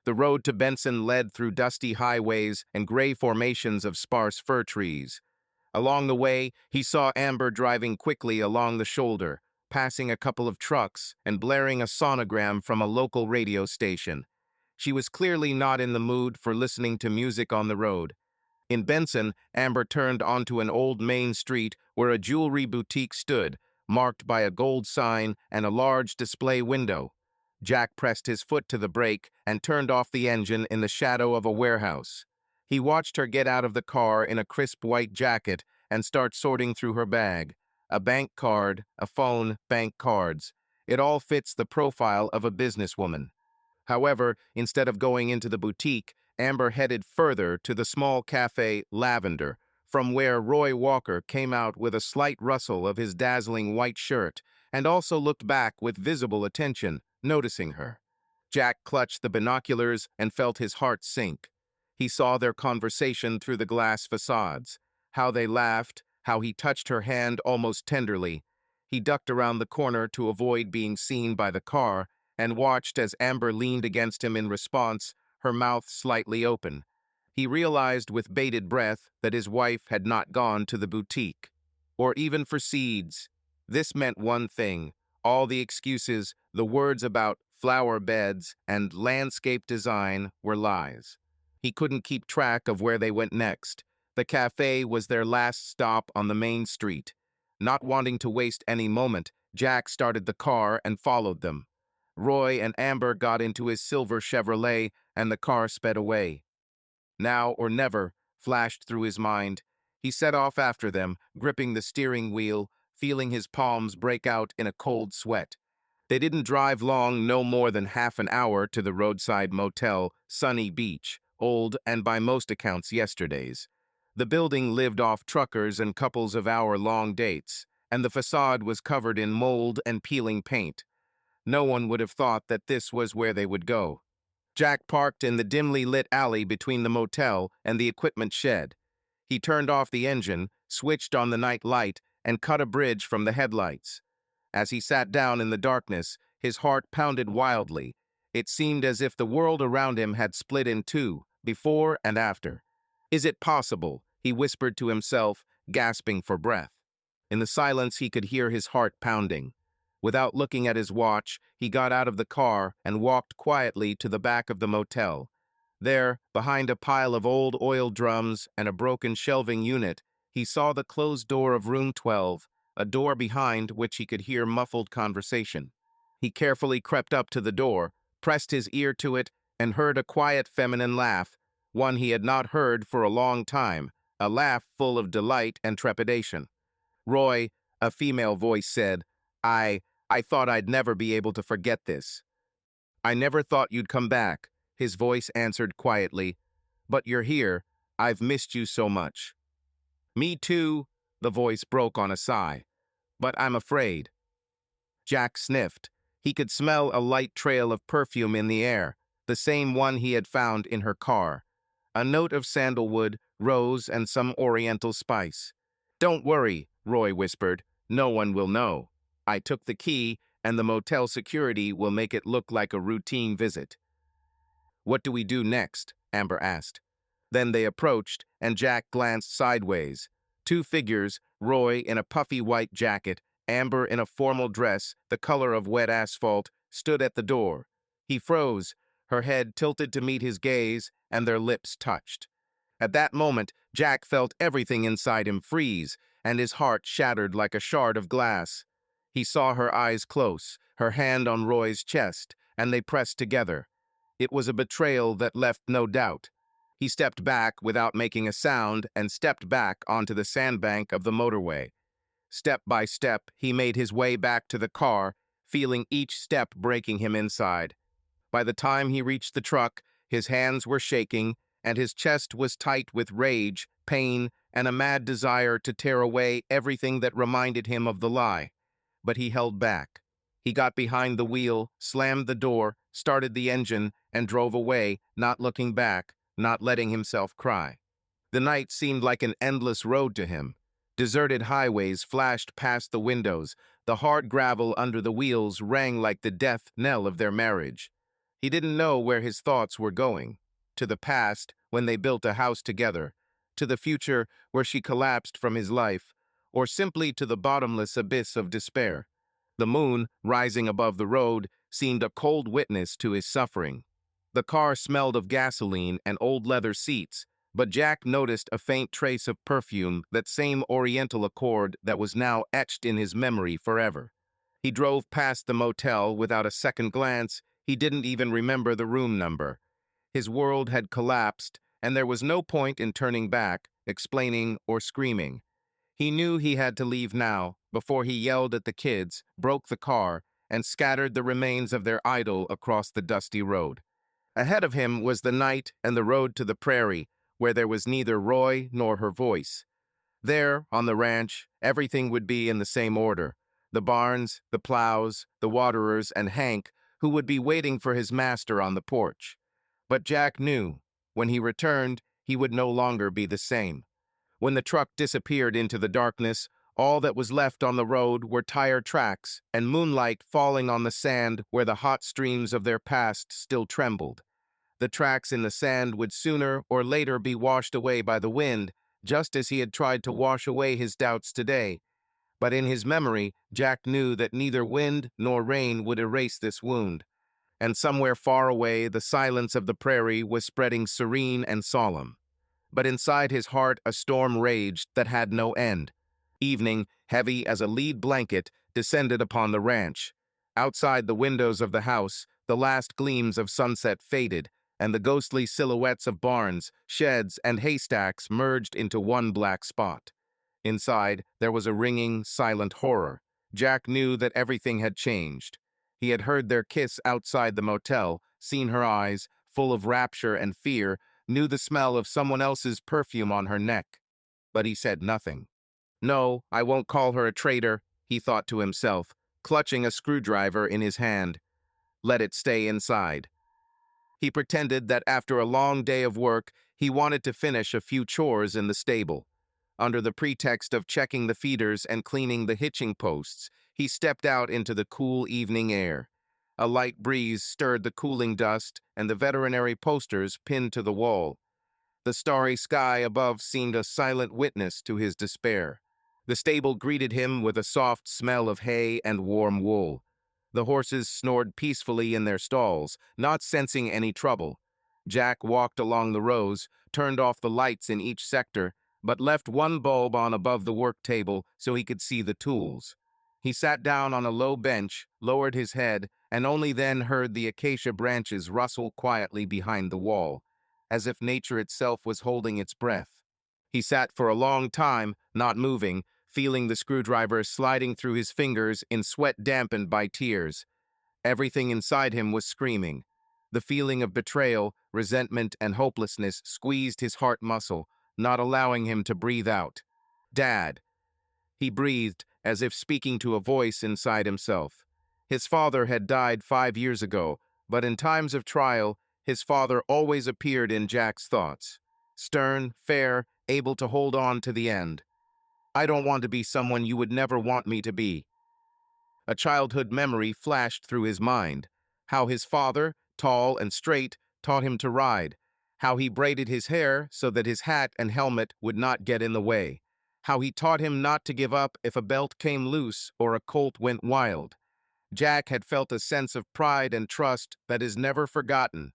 Speaker 1: The road to Benson led through dusty highways and gray formations of sparse fir trees. Along the way, he saw Amber driving quickly along the shoulder, passing a couple of trucks and blaring a sonogram from a local radio station. She was clearly not in the mood for listening to music on the road. In Benson, Amber turned onto an old main street where a jewelry boutique stood, marked by a gold sign and a large display window. Jack pressed his foot to the brake and turned off the engine in the shadow of a warehouse. He watched her get out of the car in a crisp white jacket and start sorting through her bag. A bank card, a phone, bank cards. It all fits the profile of a businesswoman. However, instead of going into the boutique, Amber headed further to the small cafe Lavender, from where Roy Walker came out with a slight rustle of his dazzling white shirt, and also looked back with visible attention, noticing her. Jack clutched the binoculars and felt his heart sink. He saw their conversation through the glass facades, how they laughed, how he touched her hand almost tenderly. He ducked around the corner to avoid being seen by the car and watched as Amber leaned against him in response, her mouth slightly open. He realized with bated breath that his wife had not gone to the boutique, or even for seeds. This meant one thing: all the excuses, the words about flower beds and landscape design were lies. He couldn't keep track of where they went next. The cafe was their last stop on the main street. Not wanting to waste any moment, Jack started the car and followed them. Roy and Amber got into his silver Chevrolet and the car sped away. Now or never flashed through his mind. He set off after them, gripping the steering wheel, feeling his palms break out in a cold sweat. They didn't drive long, no more than half an hour, to the roadside motel, Sunny Beach, old and by most accounts yesterday's. The building lived off truckers and couples of hour-long dates, and the facade was covered in mold and peeling paint. No one would have thought that this was where they would go. Jack parked in the dimly lit alley between the motel and the equipment shed. He turned off the engine, switched on the night light, and cut a bridge from the headlights. As he sat down in the darkness, his heart pounded wildly. It seemed as if the world around him had split in two, before and after. "Is it possible?" he whispered to himself, gasping for breath. In the silence, he could hear his heart pounding. Without looking at his watch, he got out of the car and walked quietly to the back of the motel. There, behind a pile of old oil drums and a broken shelving unit, he saw the closed door of room 12, a door behind which he could hear muffled conversation. He carefully crept up to the door, pressed his ear to it, and heard a quiet feminine laugh, one he had not heard for a long time, a laugh full of delight and trepidation. "Roy," a female voice said, I thought I'd never be able to forget this." "I never thought you'd come back," his voice answered quietly. "But you're here. I've missed you so much." "Me too," the voice broke on a sigh. "But I'm afraid." Jack sniffed. He could smell a light trail of perfume in the air, the same one he had found in her car. A note of sandalwood, rose, and some oriental spice. "Don't worry," Roy whispered. "No one will know. I took the key, and the motel security will make it look like a routine visit." "What do we do next?" Amber asked. Then they approached, and Jack glanced sideways. Two figures, Roy in a puffy white jacket, Amber in a formal dress, the color of wet asphalt, stood at the door. He froze, her head tilted to meet his gaze, and their lips touched. At that moment, Jack felt everything inside him freeze, and his heart shattered like a shard of glass. He saw her eyes close, her hand on Roy's chest, and they pressed together. It was a betrayal that left no doubt. He stepped back without making a sound and stepped back onto the sandbank of the motorway. Step by step, he made his way back to the car, feeling each step breaking him inside. By the time he reached the truck, his hands were shaking, and his chest was tight with rage, pain, and a mad desire to tear away everything that reminded him of the lie. But he held back. He got behind the wheel, slammed the door, started the engine, and drove away, not looking back, not letting himself cry. The night seemed like an endless road to him. Deserted highways flashed past the windows. The hard gravel under the wheels rang like the death knell of their marriage. He didn't know where his thoughts were going. To the past, when they built a house together. To the future, where she collapsed from his life. Or simply to the bottomless abyss of despair. The moon, rising above the road, seemed a cold witness to his suffering. The car smelled of gasoline and old leather seats, but Jack noticed a faint trace of perfume, that same oriental accord that was now etched in his memory forever. He drove past the motel without a second glance. He didn't even remember the room number. His world had collapsed, and there was no point in turning back, explaining, or screaming. He knew he had to leave now, before he yelled at the kids, broke the car, and scattered the remains of their idol across the dusty road. Ahead of him was the night and the road to the prairie, where there was neither Roy nor her voice. There, on the ranch, everything would be in the same order. The barns, the plows, the waterers, and Hank, who would be waiting for his master on the porch. But Jack knew, When he returned, he would no longer be the same. When the truck disappeared into the darkness, all that was left on the road were tire tracks and moonlight falling on the sand where the hot streams of their past still trembled. The tracks in the sand would sooner or later be washed away by the wind, just as he had tried to wash away his doubts today. But in his memory, Jack knew that neither wind nor rain would erase this wound. And somewhere far away, the silence of the prairie was spreading serene and solemn. But inside his heart a storm raged that had no end. Evening, heavy as a lead blanket, descended upon the ranch. Outside the windows of the house, the last gleams of sunset faded, and the ghostly silhouettes of barns, sheds, and haystacks merged into one black spot. Inside, there was a ringing, silent horror. Jack knew that everything had changed. He had heard their kiss outside the motel, seen her eyes, full of rapture and fear, knew the smell of someone else's perfume on her neck. But he said nothing. No, I won't call her a traitor, he thought to himself, clutching a screwdriver in his hand. Let it stay inside. He pretended that after a long day of work, he wanted to finish a few chores in the stable. Under the pretext of checking the feeders and cleaning the hitching posts, he stepped out into the cool evening air. A light breeze stirred the cooling dust and the veterinary posters pinned to the wall. The starry sky above seemed a silent witness to his despair. The stable greeted him with a soft smell of hay and warm wool. The horses snored peacefully in their stalls, not sensing any trouble. Jack walked along the rows, turned off the lights in each sector, but left one bulb on above the work table so he could see the tools. He sat down on a low bench, lowered his head, and only then heard the acacia branches rustle quietly behind the wall, as if nature itself was holding its breath. He sat for a long time, not moving, feeling the screwdriver sliding through his fingers in sweat dampened by tears. Everything inside him was screaming. The feeling of betrayal, resentment, and hopelessness squeezed his heart muscle, not allowing him to breathe out. Dad. He breathed, as if speaking to a voice inside himself. His father had died 5 years ago, but in times of trial, his father always appeared in Jack's thoughts. Stern, fair, able to hold on to the end. I don't want to be someone you would never want me to be. A childhood memory flashed through his mind. How his father, tall and straight, taught him to ride. How he braided his hair so that his hat and helmet would not get in the way. How he taught him not to give up if a belt came loose or a colt went wild. Jack had felt a sense of pride and trust that is never forgotten,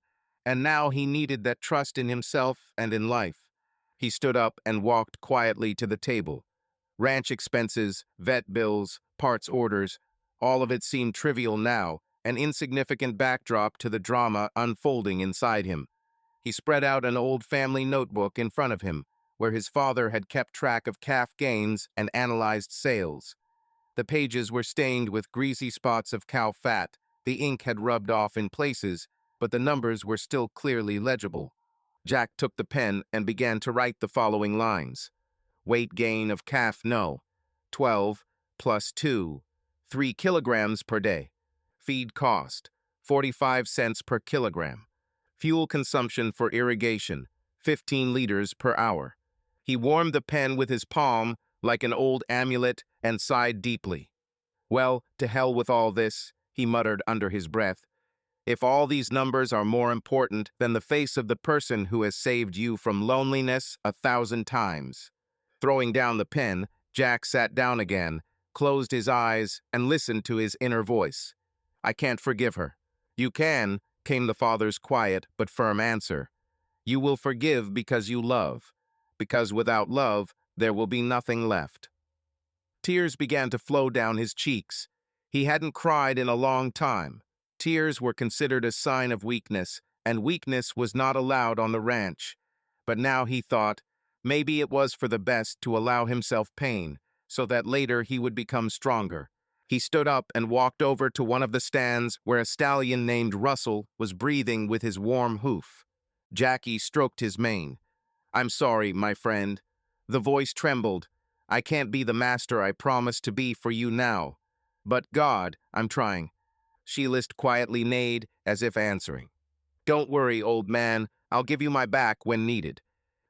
Speaker 1: and now he needed that trust in himself and in life. He stood up and walked quietly to the table. Ranch expenses, vet bills, parts orders, all of it seemed trivial now, an insignificant backdrop to the drama unfolding inside him. He spread out an old family notebook in front of him, where his father had kept track of calf gains and analyzed sales. The pages were stained with greasy spots of cow fat. The ink had rubbed off in places, but the numbers were still clearly legible. Jack took the pen and began to write the following lines. Weight gain of calf no. 12 plus 2. 3 kilograms per day. Feed cost. 45 cents per kilogram. Fuel consumption for irrigation. 15 liters per hour. He warmed the pen with his palm like an old amulet and sighed deeply. Well, to hell with all this, he muttered under his breath. If all these numbers are more important than the face of the person who has saved you from loneliness 1,000 times. Throwing down the pen, Jack sat down again, closed his eyes, and listened to his inner voice. I can't forgive her. You can, came the father's quiet but firm answer. You will forgive because you love. Because without love, there will be nothing left. Tears began to flow down his cheeks. He hadn't cried in a long time. Tears were considered a sign of weakness, and weakness was not allowed on the ranch. But now he thought, maybe it was for the best to allow himself pain, so that later he would become stronger. He stood up and walked over to one of the stands where a stallion named Russell was breathing with his warm hoof. Jackie stroked his mane. I'm sorry, my friend. The voice trembled. I can't be the master I promised to be for you now. But God, I'm trying. Sheelist quietly neighed, as if answering. Don't worry, old man. I'll give you my back when needed."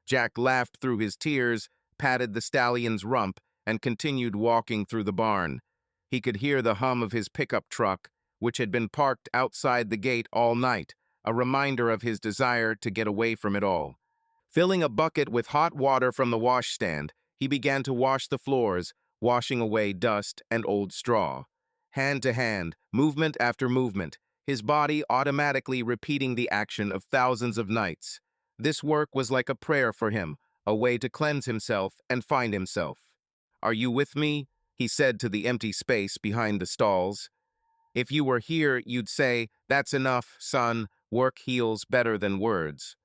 Speaker 1: Jack laughed through his tears, patted the stallion's rump, and continued walking through the barn. He could hear the hum of his pickup truck, which had been parked outside the gate all night, a reminder of his desire to get away from it all. Filling a bucket with hot water from the washstand, he began to wash the floors, washing away dust and old straw. Hand to hand, movement after movement, his body automatically repeating the action of thousands of nights. This work was like a prayer for him, a way to cleanse himself and find himself. "Are you with me?" he said to the empty space behind the stalls. "If you were here, you'd say, 'That's enough, son. Work heals better than words.'"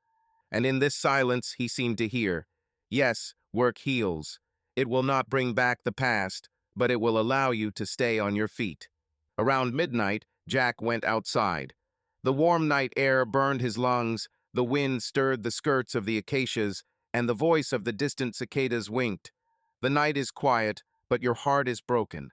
Speaker 1: And in this silence he seemed to hear, "Yes, work heals. It will not bring back the past, but it will allow you to stay on your feet." Around midnight, Jack went outside. The warm night air burned his lungs, the wind stirred the skirts of the acacias, and the voice of the distant cicadas winked. "The night is quiet, but your heart is broken."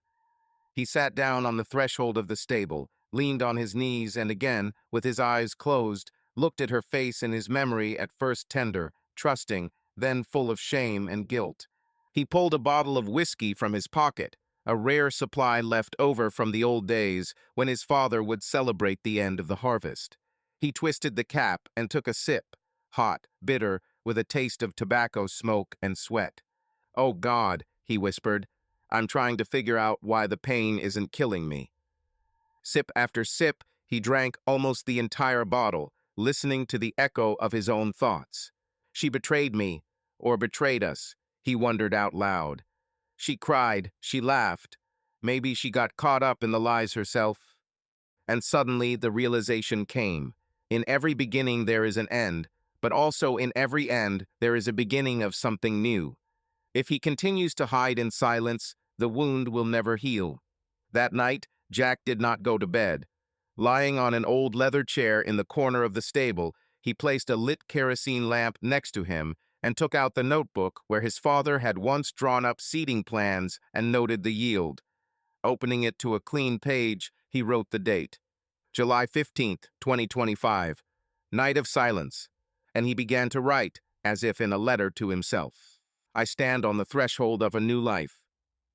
Speaker 1: He sat down on the threshold of the stable, leaned on his knees, and again, with his eyes closed, looked at her face in his memory, at first tender, trusting, then full of shame and guilt. He pulled a bottle of whiskey from his pocket, a rare supply left over from the old days when his father would celebrate the end of the harvest. He twisted the cap and took a sip, hot, bitter, with a taste of tobacco smoke and sweat. "Oh God," he whispered, "I'm trying to figure out why the pain isn't killing me." Sip after sip, he drank almost the entire bottle, listening to the echo of his own thoughts. "She betrayed me, or betrayed us," he wondered out loud. "She cried, she laughed. Maybe she got caught up in the lies herself." And suddenly the realization came. In every beginning there is an end, but also in every end there is a beginning of something new. If he continues to hide in silence, the wound will never heal. That night, Jack did not go to bed. Lying on an old leather chair in the corner of the stable, he placed a lit kerosene lamp next to him and took out the notebook where his father had once drawn up seeding plans and noted the yield. Opening it to a clean page, he wrote the date. July 15th, 2025, night of silence. And he began to write, as if in a letter to himself. "I stand on the threshold of a new life.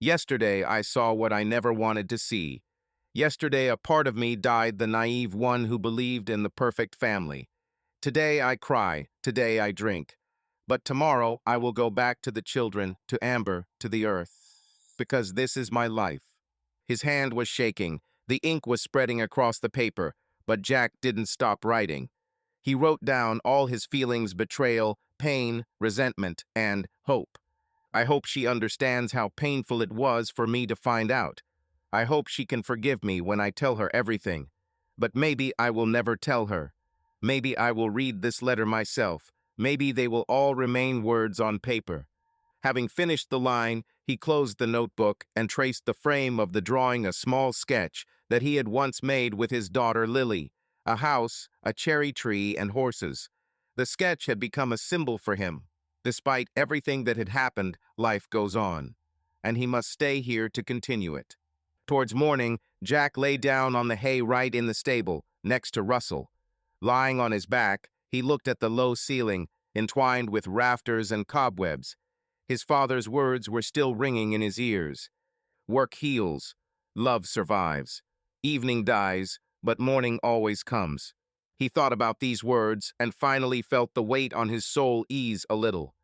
Speaker 1: Yesterday I saw what I never wanted to see. Yesterday a part of me died, the naive one who believed in the perfect family. Today I cry, today I drink. But tomorrow I will go back to the children, to Amber, to the earth. Because this is my life." His hand was shaking, the ink was spreading across the paper, but Jack didn't stop writing. He wrote down all his feelings: betrayal, pain, resentment, and hope. "I hope she understands how painful it was for me to find out. I hope she can forgive me when I tell her everything. But maybe I will never tell her. Maybe I will read this letter myself. Maybe they will all remain words on paper." Having finished the line, he closed the notebook and traced the frame of the drawing, a small sketch that he had once made with his daughter Lily, a house, a cherry tree, and horses. The sketch had become a symbol for him. Despite everything that had happened, life goes on, and he must stay here to continue it. Towards morning, Jack lay down on the hay right in the stable, next to Russell. Lying on his back, he looked at the low ceiling, entwined with rafters and cobwebs. His father's words were still ringing in his ears. "Work heals. Love survives. Evening dies, but morning always comes." He thought about these words and finally felt the weight on his soul ease a little.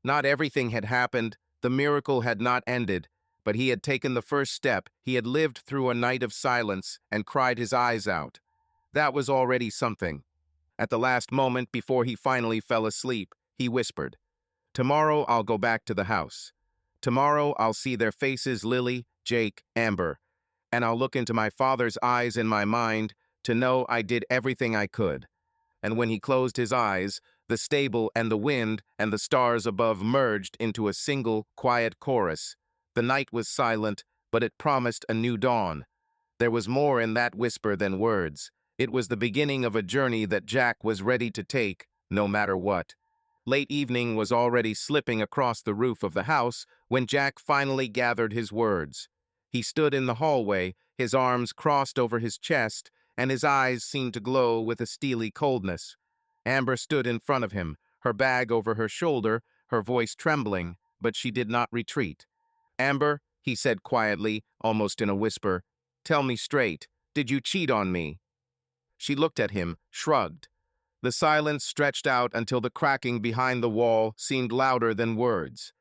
Speaker 1: Not everything had happened, the miracle had not ended, but he had taken the first step. He had lived through a night of silence and cried his eyes out. That was already something. At the last moment before he finally fell asleep, he whispered, "Tomorrow I'll go back to the house. Tomorrow I'll see their faces, Lily, Jake, Amber, and I'll look into my father's eyes in my mind to know I did everything I could." And when he closed his eyes, the stable and the wind and the stars above merged into a single, quiet chorus. The night was silent, but it promised a new dawn. There was more in that whisper than words. It was the beginning of a journey that Jack was ready to take, no matter what. Late evening was already slipping across the roof of the house when Jack finally gathered his words. He stood in the hallway, his arms crossed over his chest, and his eyes seemed to glow with a steely coldness. Amber stood in front of him, her bag over her shoulder, her voice trembling, but she did not retreat. "Amber," he said quietly, almost in a whisper, "tell me straight, did you cheat on me?" She looked at him, shrugged. The silence stretched out until the cracking behind the wall seemed louder than words.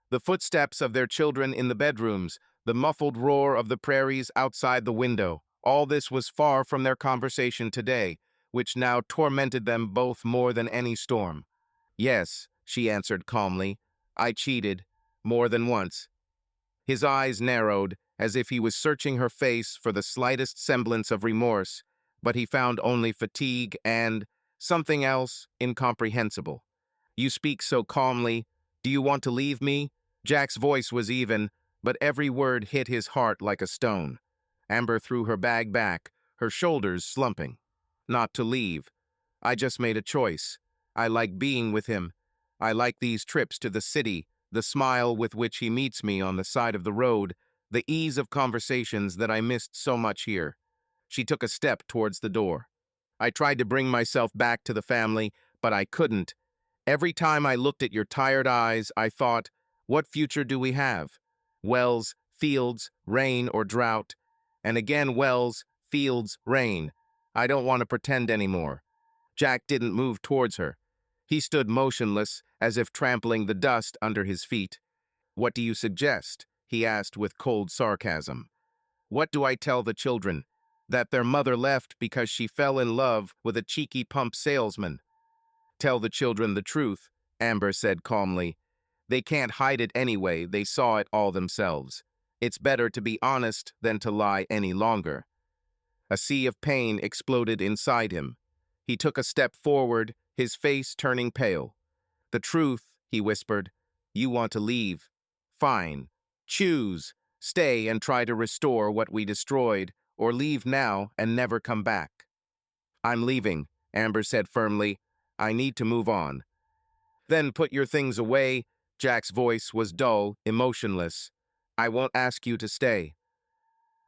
Speaker 1: The footsteps of their children in the bedrooms, the muffled roar of the prairies outside the window, all this was far from their conversation today, which now tormented them both more than any storm. "Yes," she answered calmly, "I cheated, more than once." His eyes narrowed, as if he was searching her face for the slightest semblance of remorse, but he found only fatigue and something else incomprehensible. "You speak so calmly. Do you want to leave me?" Jack's voice was even, but every word hit his heart like a stone. Amber threw her bag back, her shoulders slumping. "Not to leave. I just made a choice. I like being with him. I like these trips to the city, the smile with which he meets me on the side of the road, the ease of conversations that I missed so much here." She took a step towards the door. "I tried to bring myself back to the family, but I couldn't. Every time I looked at your tired eyes, I thought, what future do we have? Wells, fields, rain, or drought? And again, wells, fields, rain. I don't want to pretend anymore." Jack didn't move towards her. He stood motionless, as if trampling the dust under his feet. "What do you suggest?" he asked with cold sarcasm. "What do I tell the children? That their mother left because she fell in love with a cheeky pump salesman?" "Tell the children the truth," Amber said calmly. "They can't hide it anyway, they saw it all themselves. It's better to be honest than to lie any longer." A sea of pain exploded inside him. He took a step forward, his face turning pale. "The truth," he whispered. "You want to leave. Fine. Choose. Stay and try to restore what we destroyed, or leave now and never come back." "I'm leaving," Amber said firmly. "I need to move on." "Then put your things away." Jack's voice was dull, emotionless. "I won't ask you to stay."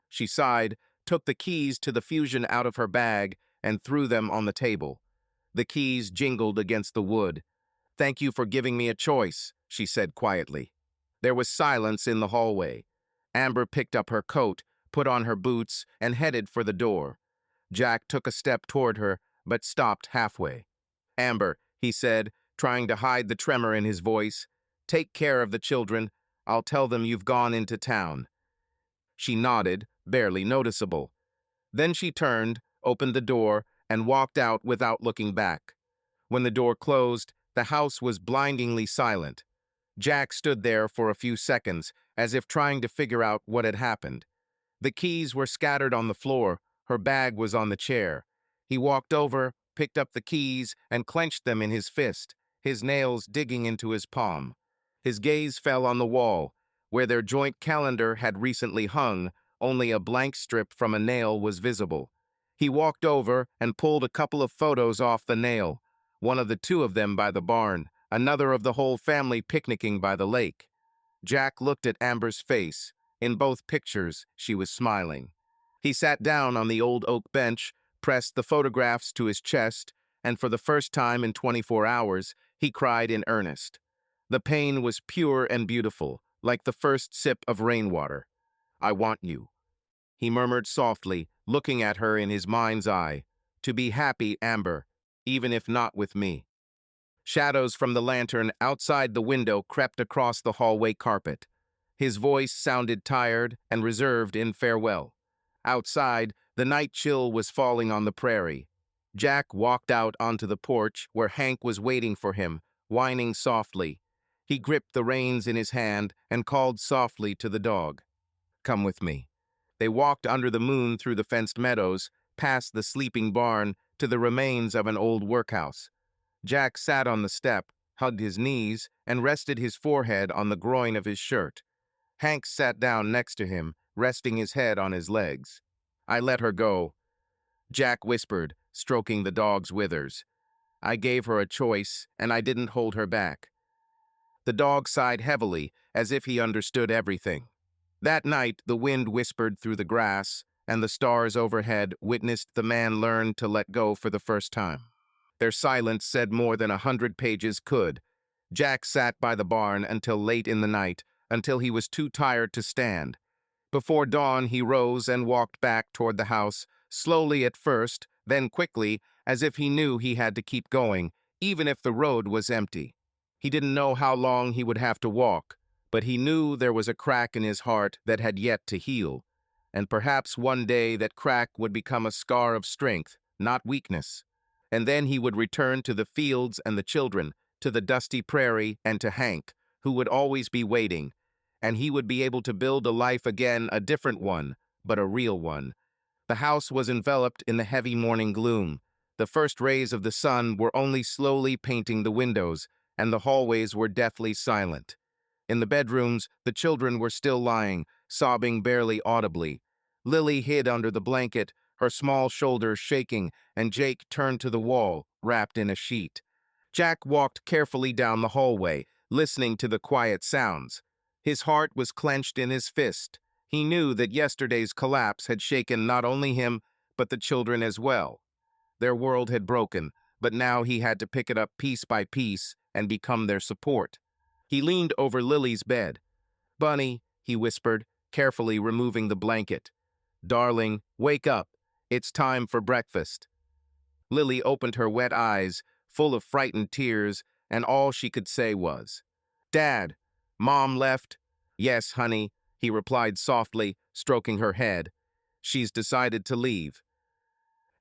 Speaker 1: She sighed, took the keys to the Fusion out of her bag, and threw them on the table. The keys jingled against the wood. "Thank you for giving me a choice," she said quietly. There was silence in the hallway. Amber picked up her coat, put on her boots, and headed for the door. Jack took a step toward her, but stopped halfway. "Amber," he said, trying to hide the tremor in his voice, "take care of the children. I'll tell them you've gone into town." She nodded, barely noticeable. Then she turned, opened the door, and walked out without looking back. When the door closed, the house was blindingly silent. Jack stood there for a few seconds, as if trying to figure out what had happened. The keys were scattered on the floor, her bag was on the chair. He walked over, picked up the keys, and clenched them in his fist, his nails digging into his palm. His gaze fell on the wall. Where their joint calendar had recently hung, only a blank strip from a nail was visible. He walked over and pulled a couple of photos off the nail, one of the two of them by the barn, another of the whole family picnicking by the lake. Jack looked at Amber's face. In both pictures, she was smiling. He sat down on the old oak bench, pressed the photographs to his chest, and for the first time in 24 hours, he cried in earnest. The pain was pure and beautiful, like the first sip of rainwater. "I want you," he murmured softly, looking at her in his mind's eye. "To be happy, Amber, even if not with me." Shadows from the lantern outside the window crept across the hallway carpet. His voice sounded tired and reserved in farewell. Outside, the night chill was falling on the prairie. Jack walked out onto the porch where Hank was waiting for him, whining softly. He gripped the reins in his hand and called softly to the dog. "Come with me." They walked under the moon through the fenced meadows, past the sleeping barn, to the remains of an old workhouse. Jack sat on the step, hugged his knees, and rested his forehead on the groin of his shirt. Hank sat down next to him, resting his head on his legs. "I let her go," Jack whispered, stroking the dog's withers. "I gave her a choice, and I didn't hold her back." The dog sighed heavily, as if he understood everything. That night, the wind whispered through the grass, and the stars overhead witnessed the man learn to let go for the first time. Their silence said more than 100 pages could. Jack sat by the barn until late in the night, until he was too tired to stand. Before dawn, he rose and walked back toward the house, slowly at first, then quickly, as if he knew he had to keep going, even if the road was empty. He didn't know how long he would have to walk, but he knew there was a crack in his heart that had yet to heal, and perhaps one day that crack would become a scar of strength, not weakness. And then he would return to the fields and the children, to the dusty prairie and to Hank, who would always be waiting, and he would be able to build a life again, a different one, but a real one. The house was enveloped in the heavy morning gloom. The first rays of the sun were only slowly painting the windows, and the hallways were deathly silent. In the bedrooms, the children were still lying, sobbing barely audibly. Lily hid under the blanket, her small shoulders shaking, and Jake turned to the wall, wrapped in a sheet. Jack walked carefully down the hallway, listening to the quiet sounds. His heart was clenched in his fist. He knew that yesterday's collapse had shaken not only him, but the children as well. Their world had broken, but now he had to pick it up piece by piece and become their support. He leaned over Lily's bed. "Bunny," he whispered, carefully removing the blanket. "Darling, wake up. It's time for breakfast." Lily opened her wet eyes, full of frightened tears, and all she could say was, "Dad, Mom left?" "Yes, honey," he replied softly, stroking her head. "She's decided to leave."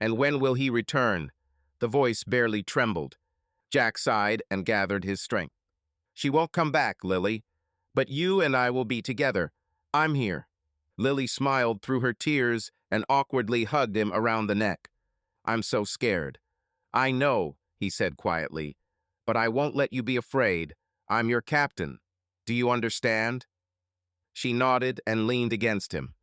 Speaker 1: "And when will he return?" The voice barely trembled. Jack sighed and gathered his strength. "She won't come back, Lily. But you and I will be together. I'm here." Lily smiled through her tears and awkwardly hugged him around the neck. "I'm so scared." "I know," he said quietly, "but I won't let you be afraid. I'm your captain. Do you understand?" She nodded and leaned against him.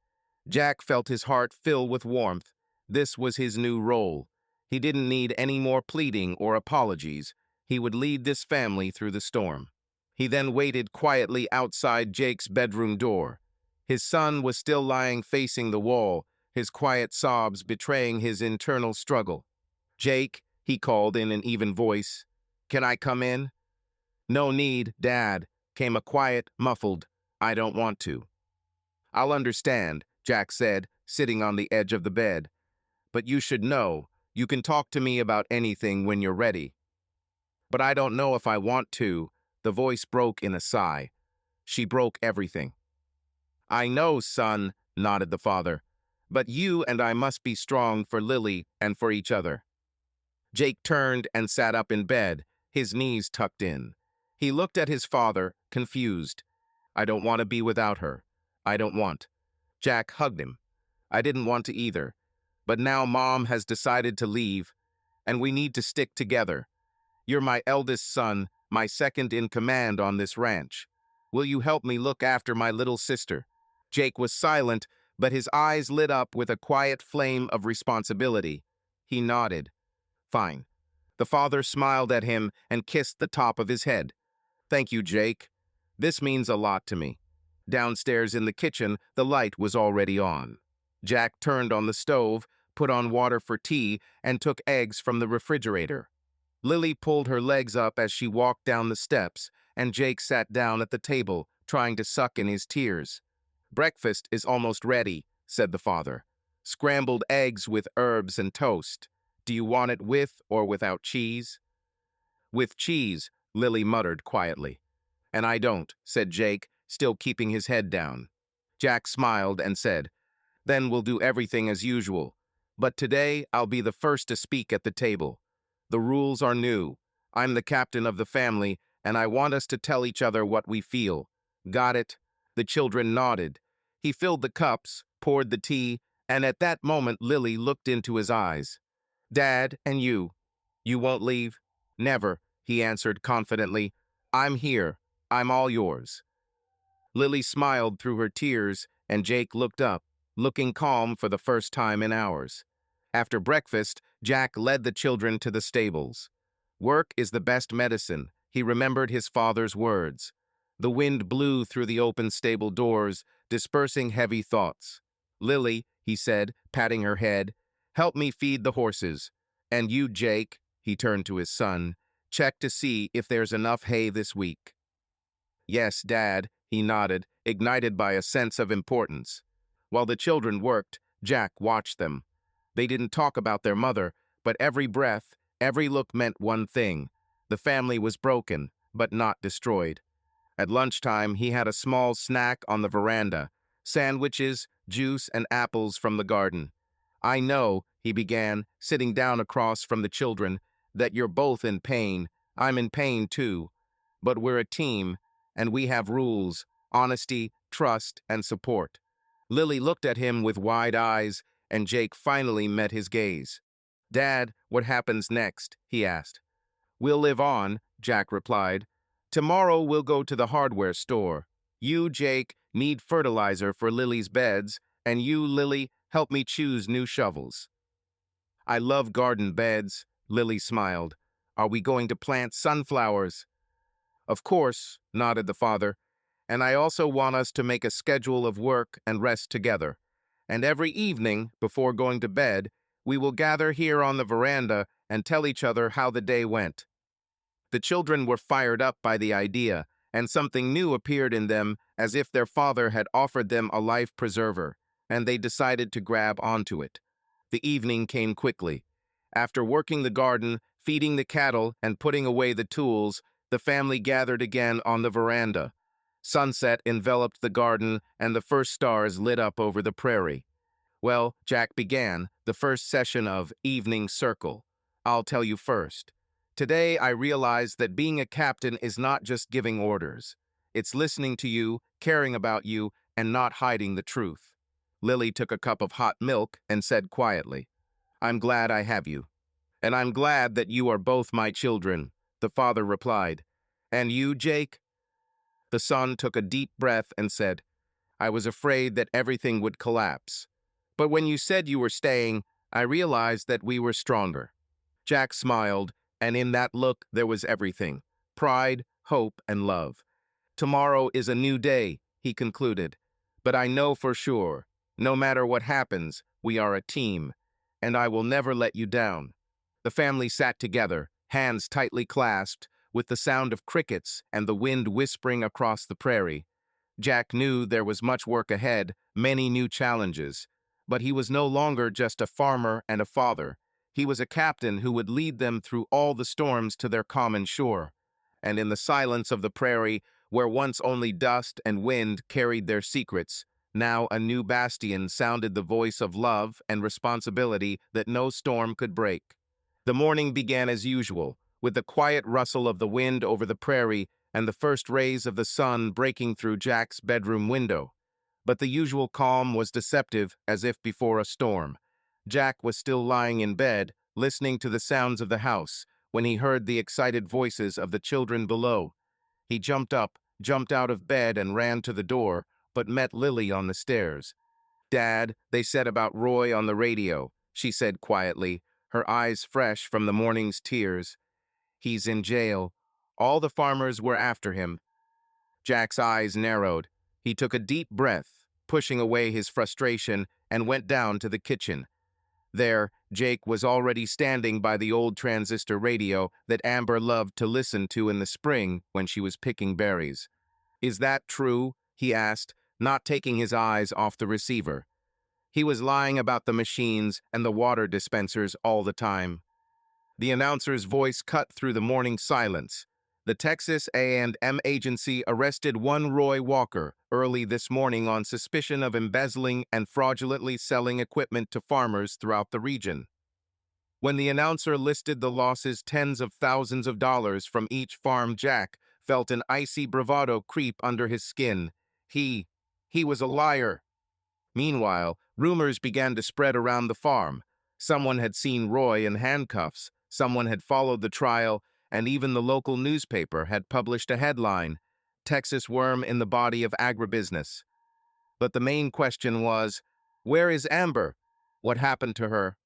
Speaker 1: Jack felt his heart fill with warmth. This was his new role. He didn't need any more pleading or apologies. He would lead this family through the storm. He then waited quietly outside Jake's bedroom door. His son was still lying facing the wall, his quiet sobs betraying his internal struggle. "Jake," he called in an even voice, "can I come in?" "No need, Dad," came a quiet, muffled, "I don't want to." "I'll understand," Jack said, sitting on the edge of the bed. "But you should know, you can talk to me about anything when you're ready." "But I don't know if I want to." The voice broke in a sigh. She broke everything. "I know, son," nodded the father. "But you and I must be strong for Lily and for each other." Jake turned and sat up in bed, his knees tucked in. He looked at his father, confused. "I don't want to be without her. I don't want." Jack hugged him. "I didn't want to either. But now Mom has decided to leave, and we need to stick together. You're my eldest son, my second in command on this ranch. Will you help me look after my little sister?" Jake was silent, but his eyes lit up with a quiet flame of responsibility. He nodded. "Fine." The father smiled at him and kissed the top of his head. "Thank you, Jake. This means a lot to me." Downstairs in the kitchen, the light was already on. Jack turned on the stove, put on water for tea, and took eggs from the refrigerator. Lily pulled her legs up as she walked down the steps, and Jake sat down at the table, trying to suck in his tears. "Breakfast is almost ready," said the father. "Scrambled eggs with herbs and toast. Do you want it with or without cheese?" "With cheese," Lily muttered quietly. "And I don't," said Jake, still keeping his head down. Jack smiled and said, "Then we'll do everything as usual. But today I'll be the first to speak at the table. The rules are new. I'm the captain of the family, and I want us to tell each other what we feel. Got it?" The children nodded. He filled the cups, poured the tea, and at that moment Lily looked into his eyes. "Dad, and you won't leave?" "Never," he answered confidently. "I'm here. I'm all yours." Lily smiled through her tears, and Jake looked up, looking calm for the first time in hours. After breakfast, Jack led the children to the stables. "Work is the best medicine," he remembered his father's words. The wind blew through the open stable doors, dispersing heavy thoughts. "Lily," he said, patting her head, "help me feed the horses. And you, Jake," he turned to his son. Check to see if there's enough hay this week. Yes, Dad, he nodded, ignited by a sense of importance. While the children worked, Jack watched them. They didn't talk about their mother, but every breath, every look meant one thing. The family was broken, but not destroyed. At lunchtime, he had a small snack on the veranda, sandwiches, juice, and apples from the garden. I know, he began, sitting down across from the children, that you're both in pain. I'm in pain too. But we're a team, and we have rules, honesty, trust, and support. Lily looked at him with wide eyes, and Jake finally met his gaze. Dad, what happens next? He asked. We'll live on, Jack replied. Tomorrow we'll go to the hardware store. You, Jake, need fertilizer for Lily's beds, and you, Lily, help me choose new shovels. I love garden beds, Lily smiled. Are we going to plant sunflowers? Of course, nodded the father, and I also want us to make a schedule of work and rest together. And every evening, before going to bed, we will gather here on the veranda and tell each other how the day went. The children were fired up by the idea, and something new appeared in them as if their father had offered them a life preserver, and they decided to grab onto it. The evening came quickly. After working the garden, feeding the cattle, and putting away the tools, the family gathered again on the veranda. Sunset enveloped the garden, and the first stars lit up over the prairie. Well, Jack began the first session of Evening Circle. I'll tell you first. Today, I realized that being a captain is not just giving orders. It's listening to you, caring about you, and not hiding the truth. Lily took a cup of hot milk and said quietly, I'm glad I have you. And I'm glad that you are both my children, the father replied. And you, Jake? The son took a deep breath and said, I was afraid that everything would collapse. But when you said you were staying, I realized that we were stronger. Jack smiled, and in that look there was everything: pride, hope, and love. Tomorrow is a new day, he concluded. But I know for sure, no matter what happens, we are a team, and I will never let you down. The family sat together, hands tightly clasped, with the sound of crickets and the wind whispering across the prairie. Jack knew there was much work ahead, many new challenges. But he was no longer just a farmer and a father. He was a captain who would lead them through all the storms to their common shore. And in the silence of the prairie, where once only dust and wind carried their secrets, now a new bastion sounded the voice of love and responsibility that no storm could break. The morning began as usual, with the quiet rustle of the wind over the prairie and the first rays of the sun breaking through Jack's bedroom window. But the usual calm was deceptive, as if before a storm. Jack was still lying in bed, listening to the sounds of the house, when he heard the excited voices of the children below. He jumped up, jumped out of bed, and ran to the door, but met Lily on the stairs. Dad, they said about Roy on the radio, she said quietly, her eyes fresh from the morning's tears. He's in jail. All the farmers were after him. Jack's eyes narrowed. He took a deep breath, pushing away his frustration, and went down to the kitchen. There, Jake was already standing by the old transistor radio that Amber loved to listen to in the spring when she was picking berries. Is that true? He asked, not taking his eyes off the receiver. He was lying about the machines and the water dispensers all the time. The announcer's voice cut through the morning silence. The Texas A&M agency arrested one Roy Walker early this morning on suspicion of embezzling and fraudulently selling equipment to farmers throughout the region. When the announcer listed the losses tens of thousands of dollars from each farm, Jack felt an icy bravado creep under his skin. He was a liar. Meanwhile, rumors began to spread around the farm. Someone had seen Roy in handcuffs, someone had followed the trial, and even the local newspaper had published a headline, Texas Worm in the Body of Agribusiness. But the main question was, where is Amber? What happened to her?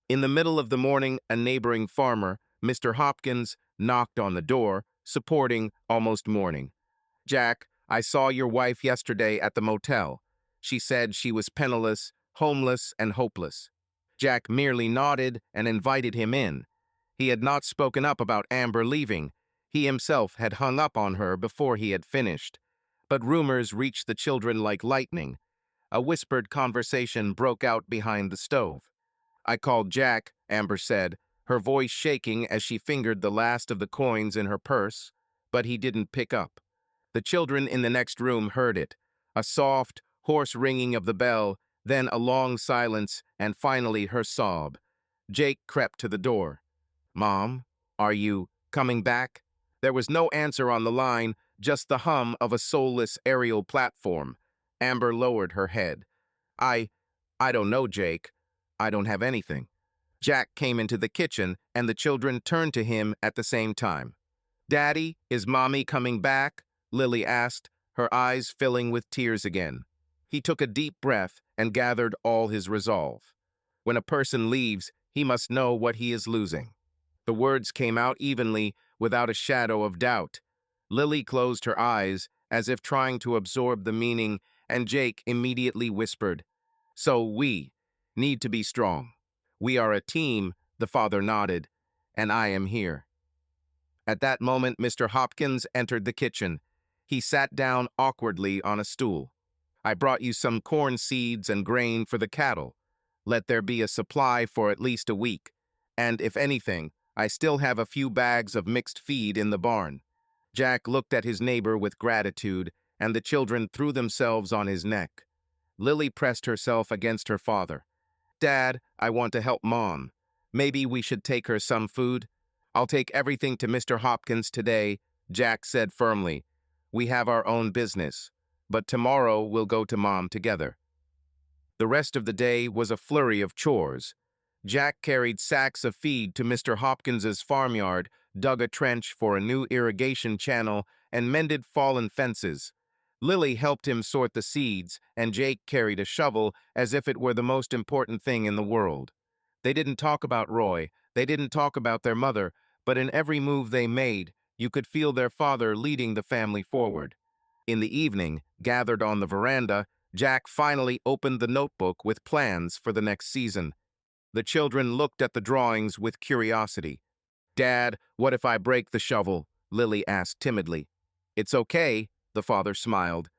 Speaker 1: In the middle of the morning, a neighboring farmer, Mr. Hopkins, knocked on the door, supporting, almost mourning. Jack, I saw your wife yesterday at the motel. She said she was penniless, homeless, and hopeless. Jack merely nodded and invited him in. He had not spoken up about Amber leaving. He himself had hung up on her before he had finished. But rumors reached the children like lightning. A whispered conversation broke out behind the stove. "I called Jack," Amber said, her voice shaking as she fingered the last of the coins in her purse, but he didn't pick up. The children in the next room heard it. A soft, hoarse ringing of the bell, then a long silence, and finally her sob. Jake crept to the door. "Mom, are you coming back?" There was no answer on the line, just the hum of a soulless aerial platform. Amber lowered her head. I, I don't know, Jake. I don't have anything." Jack came into the kitchen, and the children turned to him at the same time. "Daddy, is Mommy coming back?" Lily asked, her eyes filling with tears again. He took a deep breath and gathered all his resolve. When a person leaves, he must know what he is losing. The words came out evenly, without a shadow of doubt. Lily closed her eyes, as if trying to absorb the meaning, and Jake immediately whispered, "So we need to be strong. We are a team," the father nodded, "and I am here." At that moment, Mr. Hopkins entered the kitchen. He sat down awkwardly on a stool. "I brought you some corn seeds and grain for the cattle. Let there be a supply for at least a week. And if anything, I still have a few bags of mixed feed in the barn." Jack looked at his neighbor with gratitude, and the children threw themselves on his neck. Lily pressed herself against her father. "Dad, I want to help Mom. Maybe we should take her some food." "I'll take everything to Mr. Hopkins today," Jack said firmly. "We have our own business, but tomorrow we'll go to Mom together." The rest of the day was a flurry of chores. Jack carried sacks of feed to Mr. Hopkins's farmyard, dug a trench for a new irrigation channel, and mended fallen fences. Lily helped him sort the seeds, and Jake carried a shovel as if it were the most important thing in the world. They didn't talk about Roy, they didn't talk about their mother, but in every move they made, you could feel their father leading the family forward. In the evening, gathered on the veranda, Jack finally opened the notebook with plans for the next season. The children looked at the drawings with curiosity. "Dad, what if I break the shovel?" Lily asked timidly. "It's okay," the father smiled.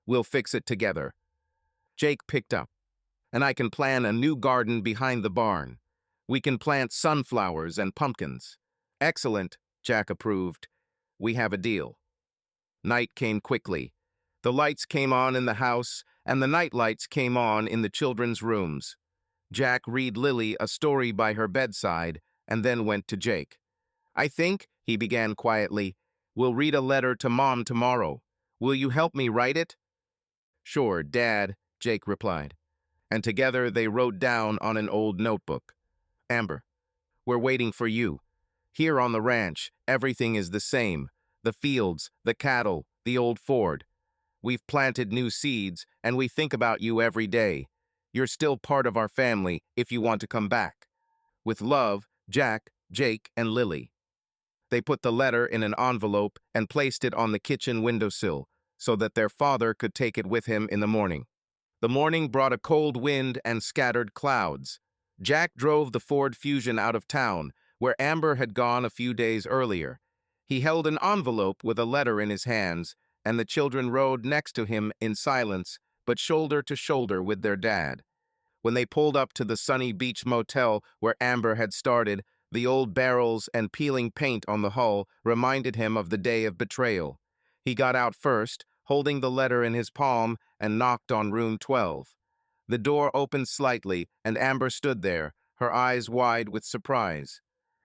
Speaker 1: "We'll fix it together." Jake picked up. "And I can plan a new garden behind the barn. We can plant sunflowers and pumpkins." "Excellent," Jack approved. "We have a deal." Night came quickly. The lights came on in the house, and the night lights came on in the children's rooms. Jack read Lily a story by her bedside, and then went to Jake. "I think," he began quietly, "we'll read a letter to Mom tomorrow. Will you help me write it?" "Sure, Dad," Jake replied. And together they wrote down on an old notebook. "Amber, we're waiting for you. Here on the ranch, everything is the same. The fields, the cattle, the old Ford. We've planted new seeds, and we think about you every day. You're still part of our family if you want to come back. With love, Jack, Jake, and Lily." They put the letter in an envelope and placed it on the kitchen windowsill so that their father could take it with him in the morning. The morning brought a cold wind and scattered clouds. Jack drove the Ford Fusion out of town, where Amber had gone a few days earlier. He held an envelope with a letter in his hands, and the children rode next to him in silence, but shoulder to shoulder with their dad. When they pulled up to the sunny beach motel where Amber had started, the old barrels and peeling paint on the hull reminded him of the day of betrayal. He got out first, holding the letter in his palm, and knocked on room 12. The door opened slightly, and Amber stood there, her eyes wide with surprise.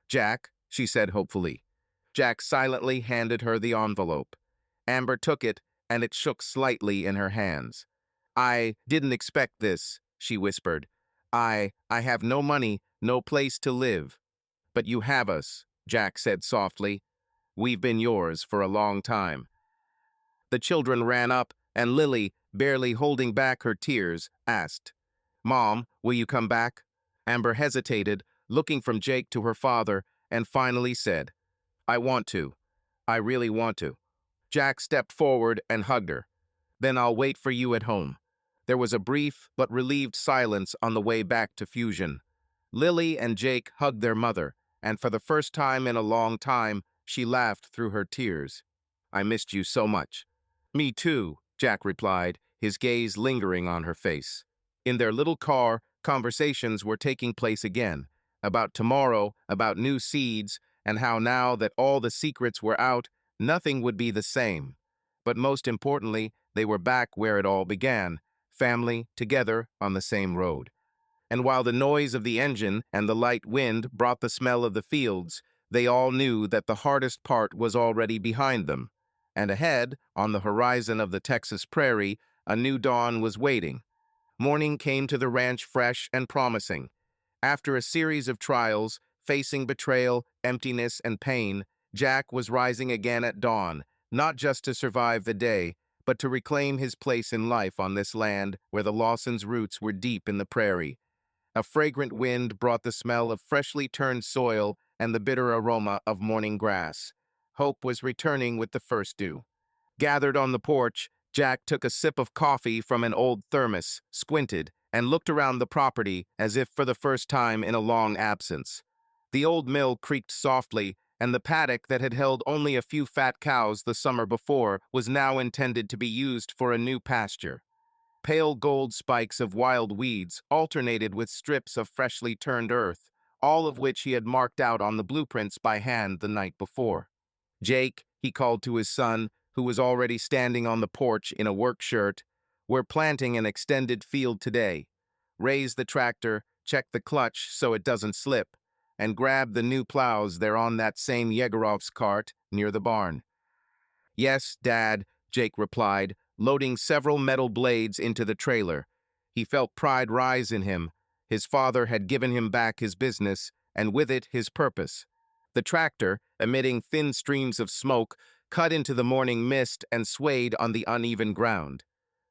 Speaker 1: "Jack," she said hopefully. Jack silently handed her the envelope. Amber took it, and it shook slightly in her hands. "I didn't expect this," she whispered. I have no money, no place to live." "But you have us," Jack said softly. "We've been yours for a long time." The children ran up, and Lily, barely holding back her tears, asked, "Mom, will you come back?" Amber hesitated, looking from Jake to her father, and finally said, "I want to. I really want to." Jack stepped forward and hugged her. "Then I'll wait for you at home." There was a brief but relieved silence on the way back to Fusion. Lily and Jake hugged their mother, and for the first time in a long time, she laughed through her tears. "I missed you so much." "Me too," Jack replied, his gaze lingering on her face. In their little car, conversations were taking place again, about tomorrow, about new seeds, and how now that all the secrets were out, nothing would be the same. But most importantly, they were back where it all began, family, together on the same road. And while the noise of the engine and the light wind brought the smell of the fields, they all knew that the hardest part was already behind them. And ahead, on the horizon of the Texas prairie, a new dawn was waiting. Morning came to the ranch fresh and promising. After a series of trials, facing betrayal, emptiness, and pain, Jack was rising again at dawn, not just to survive the day, but to reclaim his place in life on this land where the Lawsons' roots were deep in the prairie. A fragrant wind brought the smell of freshly turned soil and the bitter aroma of morning grass. Hope was returning with the first dew. Gathered on the porch, Jack took a sip of coffee from an old thermos, squinted, and looked around the property as if for the first time in a long absence. The old mill creaked softly, and the paddock that had held only a few fat cows the summer before was now intended to be used for a new pasture. Pale gold spikes of wild weeds alternated with strips of freshly turned earth, all of which he had marked out on the blueprints by hand the night before. "Jake," he called to his son, who was already standing on the porch in a work shirt, "we're planting an extended field today. Raise the tractor, check the clutch so it doesn't slip, and grab the new plows. They're on that same Yegorov's cart near the barn." "Yes, Dad," Jake replied, loading several metal blades into the trailer. He felt pride rise in him. His father had given him back his business, and with it his purpose. The tractor, emitting thin streams of smoke, cut into the morning mist and swayed on the uneven ground.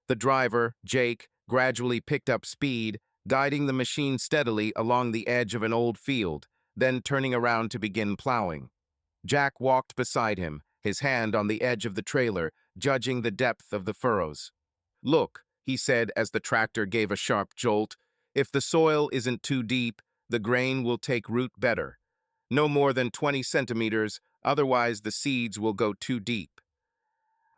Speaker 1: The driver, Jake, gradually picked up speed, guiding the machine steadily along the edge of an old field, then turning around to begin plowing. Jack walked beside him, his hand on the edge of the trailer, judging the depth of the furrows. "Look," he said as the tractor gave a sharp jolt, "if the soil isn't too deep, the grain will take root better. No more than 20 centimeters, otherwise the seeds will go too deep."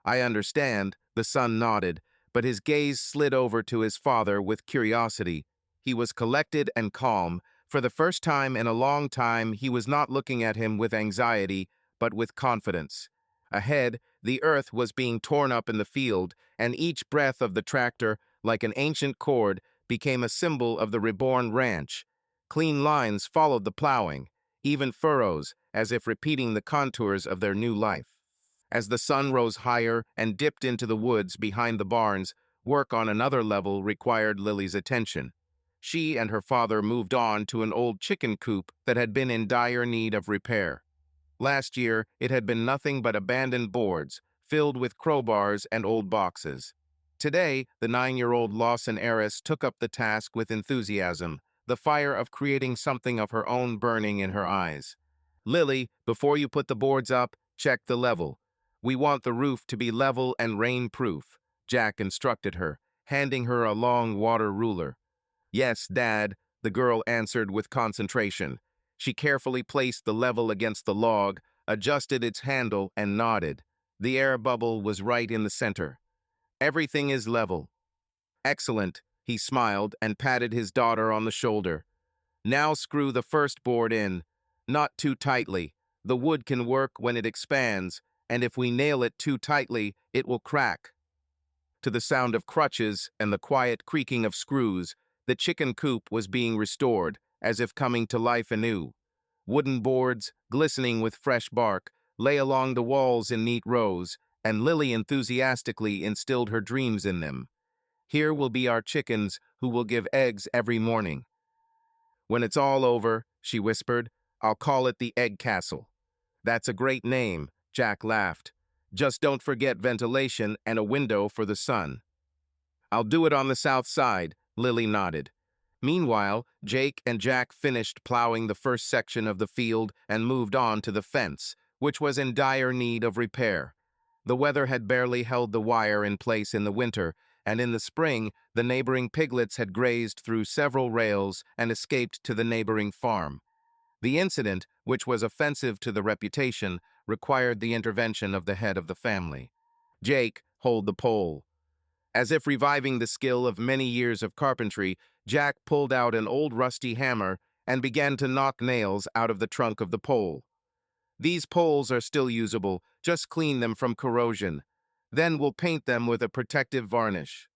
Speaker 1: "I understand," the son nodded, but his gaze slid over to his father with curiosity. He was collected and calm. For the first time in a long time, he was not looking at him with anxiety, but with confidence. Ahead, the earth was being torn up in the field, and each breath of the tractor, like an ancient chord, became a symbol of the reborn ranch. Clean lines followed the plowing, even furrows, as if repeating the contours of their new life. As the sun rose higher and dipped into the woods behind the barns, work on another level required Lily's attention. She and her father moved on to an old chicken coop that had been in dire need of repair. Last year, it had been nothing but abandoned boards, filled with crowbars and old boxes. Today, the 9-year-old Lawson heiress took up the task with enthusiasm, the fire of creating something of her own burning in her eyes. "Lily, before you put the boards up, check the level. We want the roof to be level and rain-proof," Jack instructed her, handing her a long water ruler. "Yes, Dad," the girl answered with concentration. She carefully placed the level against the log, adjusted its handle, and nodded. The air bubble was right in the center. "Everything is level." "Excellent," he smiled and patted his daughter on the shoulder. "Now screw the first board in. Not too tightly. The wood can work when it expands, and if we nail it too tightly, it will crack." To the sound of crutches and the quiet creaking of screws, the chicken coop was being restored, as if coming to life anew. Wooden boards, glistening with fresh bark, lay along the walls in neat rows, and Lily enthusiastically instilled her dreams in them. "Here will be our chickens, who will give eggs every morning. When it's all over," she whispered, "I'll call it the Egg Castle." "That's a great name," Jack laughed. "Just don't forget ventilation and a window for the sun." "I'll do it on the south side," Lily nodded. Meanwhile, Jake and Jack finished plowing the first section of the field and moved on to the fence, which was in dire need of repair. The weather had barely held the wire in place in the winter, and in the spring, the neighboring piglets had grazed through several rails and escaped to the neighboring farm. The incident, which was offensive to the reputation, required the intervention of the head of the family. Jake, hold the pole. As if reviving the skill of many years of carpentry, Jack pulled out an old rusty hammer and began to knock nails out of the trunk of the pole. These poles are still usable, just clean them from corrosion. Then we'll paint them with a protective varnish.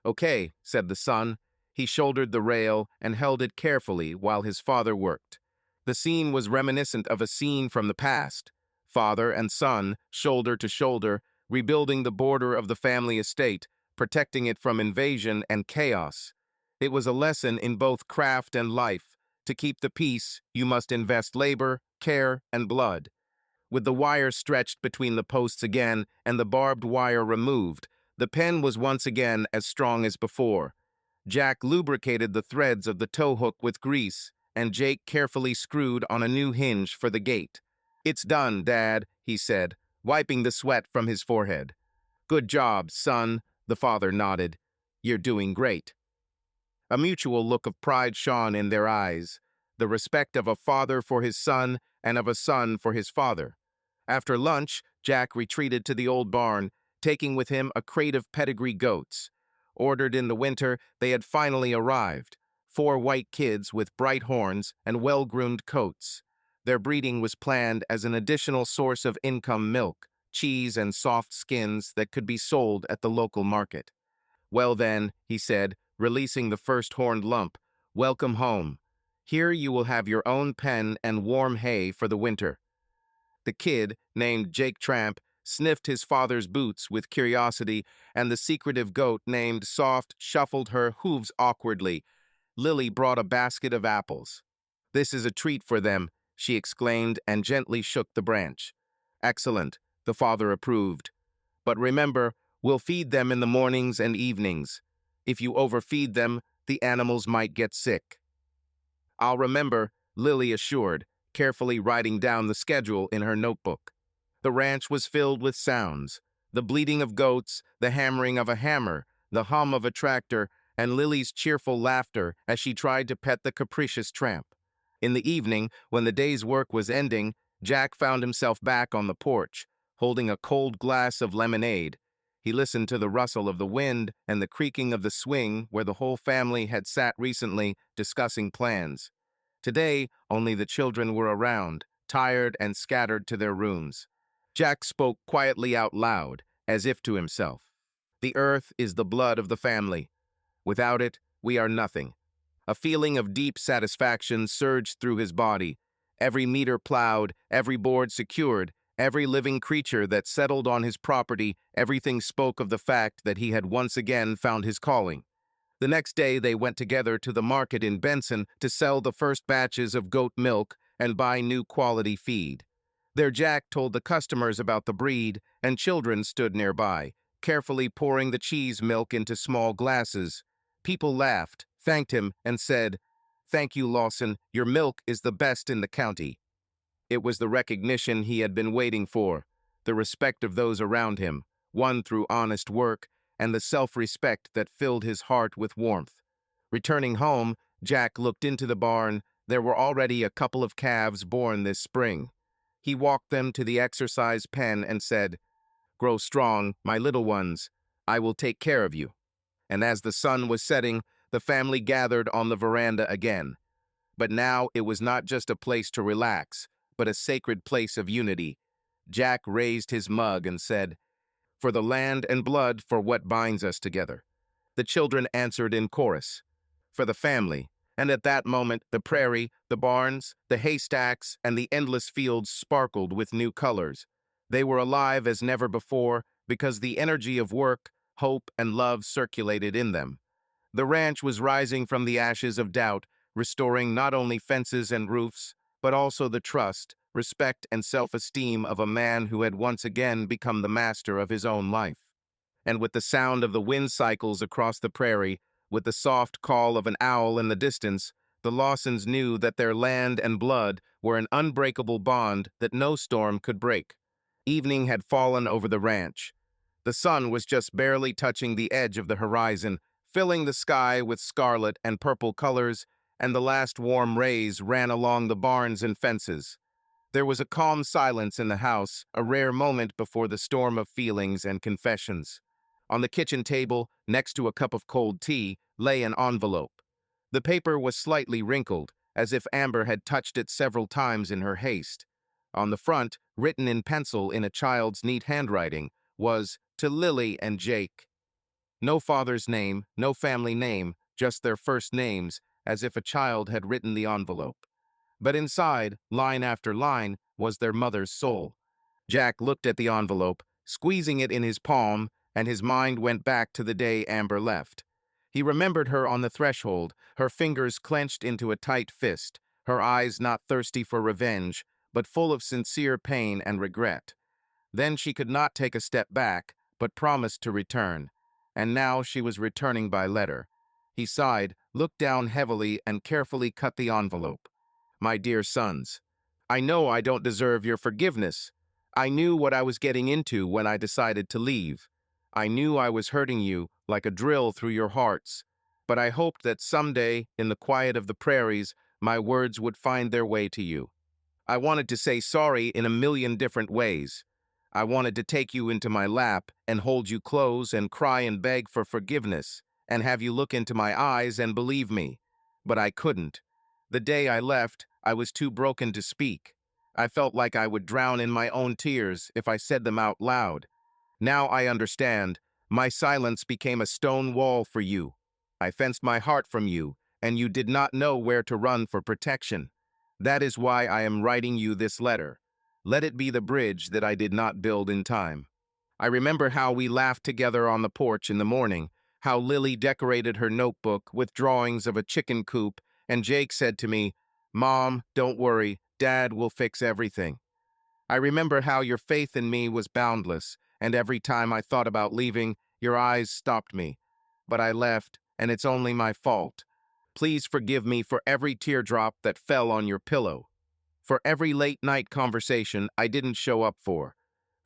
Speaker 1: Okay, said the son. He shouldered the rail and held it carefully while his father worked. The scene was reminiscent of a scene from the past. Father and son, shoulder to shoulder, rebuilding the border of the family estate, protecting it from invasion and chaos. It was a lesson in both craft and life. To keep the peace, you must invest labor, care, and blood. With the wire stretched between the posts again and the barbed wire removed, the pen was once again as strong as before. Jack lubricated the threads of the tow hook with grease, and Jake carefully screwed on a new hinge for the gate. "It's done, Dad," he said, wiping the sweat from his forehead. "Good job, son," the father nodded. "You're doing great." A mutual look of pride shone in their eyes, the respect of a father for his son and of a son for his father. After lunch, Jack retreated to the old barn, taking with him a crate of pedigree goats. Ordered in the winter, they had finally arrived. 4 white kids with bright horns and well-groomed coats. Their breeding was planned as an additional source of income: milk, cheese, and soft skins that could be sold at the local market. "Well then," he said, releasing the first horned lump, "welcome home. Here you will have your own pen and warm hay for the winter." The kid, named Jake Tramp, sniffed his father's boots with curiosity, and the secretive goat, named Soft, shuffled her hooves awkwardly. Lily brought a basket of apples. "This is a treat for them," she exclaimed and gently shook the branch. "Excellent," the father approved. "But remember, we'll feed them in the mornings and evenings. If you overfeed them, the animals might get sick." "I'll remember," Lily assured, carefully writing down the schedule in her notebook. The ranch was filled with sounds: the bleating of goats, the hammering of a hammer, the hum of a tractor, and Lily's cheerful laughter as she tried to pet the capricious tramp. In the evening, when the day's work was ending, Jack found himself back on the porch, holding a cold glass of lemonade. He listened to the rustle of the wind and the creaking of the swing where the whole family had sat recently discussing plans. Today, only the children were around, tired and scattered to their rooms. Jack spoke quietly out loud, as if to himself. "The earth is the blood of the family. Without it, we are nothing." A feeling of deep satisfaction surged through his body. Every meter plowed, every board secured, every living creature that settled on his property, everything spoke of the fact that he had once again found his calling. The next day they went together to the market in Benson to sell the first batches of goat milk and buy new quality feed. There Jack told the customers about the breed, and children stood nearby, carefully pouring the cheese milk into small glasses. People laughed, thanked him, and said, "Thank you, Lawson, your milk is the best in the county." It was the recognition he had been waiting for, the respect of those around him, won through honest work, and the self-respect that filled his heart with warmth. Returning home, Jack looked into the barn. There were already a couple of calves born this spring. He walked them to the exercise pen and said, "Grow strong, my little ones. I will take care of you." And as the sun was setting, the family gathered on the veranda again. But now it was not just a place to relax, but a sacred place of unity. Jack raised his mug and said, "For the land and blood, for what binds us together." The children answered in chorus, "For the family." And at that moment, the prairie, the barns, the haystacks, and the endless fields sparkled with new colors. They were alive as never before because the energy of work, hope, and love circulated in them. The ranch was rising from the ashes of doubt, restoring not only fences and roofs, but also the trust, respect, and self-esteem of a man who had once again become the master of his own life. And with the sound of the wind cycles across the prairie, with the soft call of an owl in the distance, the Lawsons knew that their land and blood were an unbreakable bond that no storm could break. Evening had fallen over the ranch. The sun was just barely touching the edge of the horizon, filling the sky with scarlet and purple colors, and the last warm rays ran along the barns and fences. There was a calm silence in the house, a rare moment before the storm of feelings and confessions. On the kitchen table, next to a cup of cold tea, lay an envelope. The paper was slightly wrinkled, as if Amber had touched it several times in her haste. On the front, written in pencil in a child's neat handwriting, was, "To Lily and Jake." No father's name, no family name, just their first names, as if a child had written the envelope. But inside, line after line, was their mother's soul. Jack looked at the envelope, squeezing it in his palm, and his mind went back to the day Amber left. He remembered her on the threshold, her fingers clenched into a tight fist, her eyes not thirsty for revenge, but full of sincere pain and regret. Then she could not take a step back, but promised to return. And now she was returning by letter. He sighed, looked down heavily, and carefully cut the envelope. "My dear sons, I know I don't deserve your forgiveness. I knew what I was getting into when I decided to leave. I knew I was hurting you like a drill through your hearts. But I hoped that someday, in the quiet of the prairies, my words would find their way to you. I wanted to say sorry in a million different ways. I wanted to take you into my lap and hold you close and cry and beg for forgiveness and have you look into my eyes and believe me. But I couldn't. The day I left, I was too broken to speak. I felt like I would drown in my own tears if I said them out loud. Now I understand. My silence became a stone wall for you. I fenced my heart from you, and you did not know where to run for protection. That is why I am writing you this letter. Let it be the bridge that I did not build in time. I remember how we laughed together on the porch in the morning, how Lily decorated her notebook with drawings of a chicken coop, and Jake said to me, "Mom, don't worry, Dad will fix everything." I remember how your faith in me was boundless, and every time I thought about leaving, your eyes stopped me. But I left, and it's only my fault. Please forgive me for every teardrop that fell on your pillow, for every late-night conversation I didn't show up for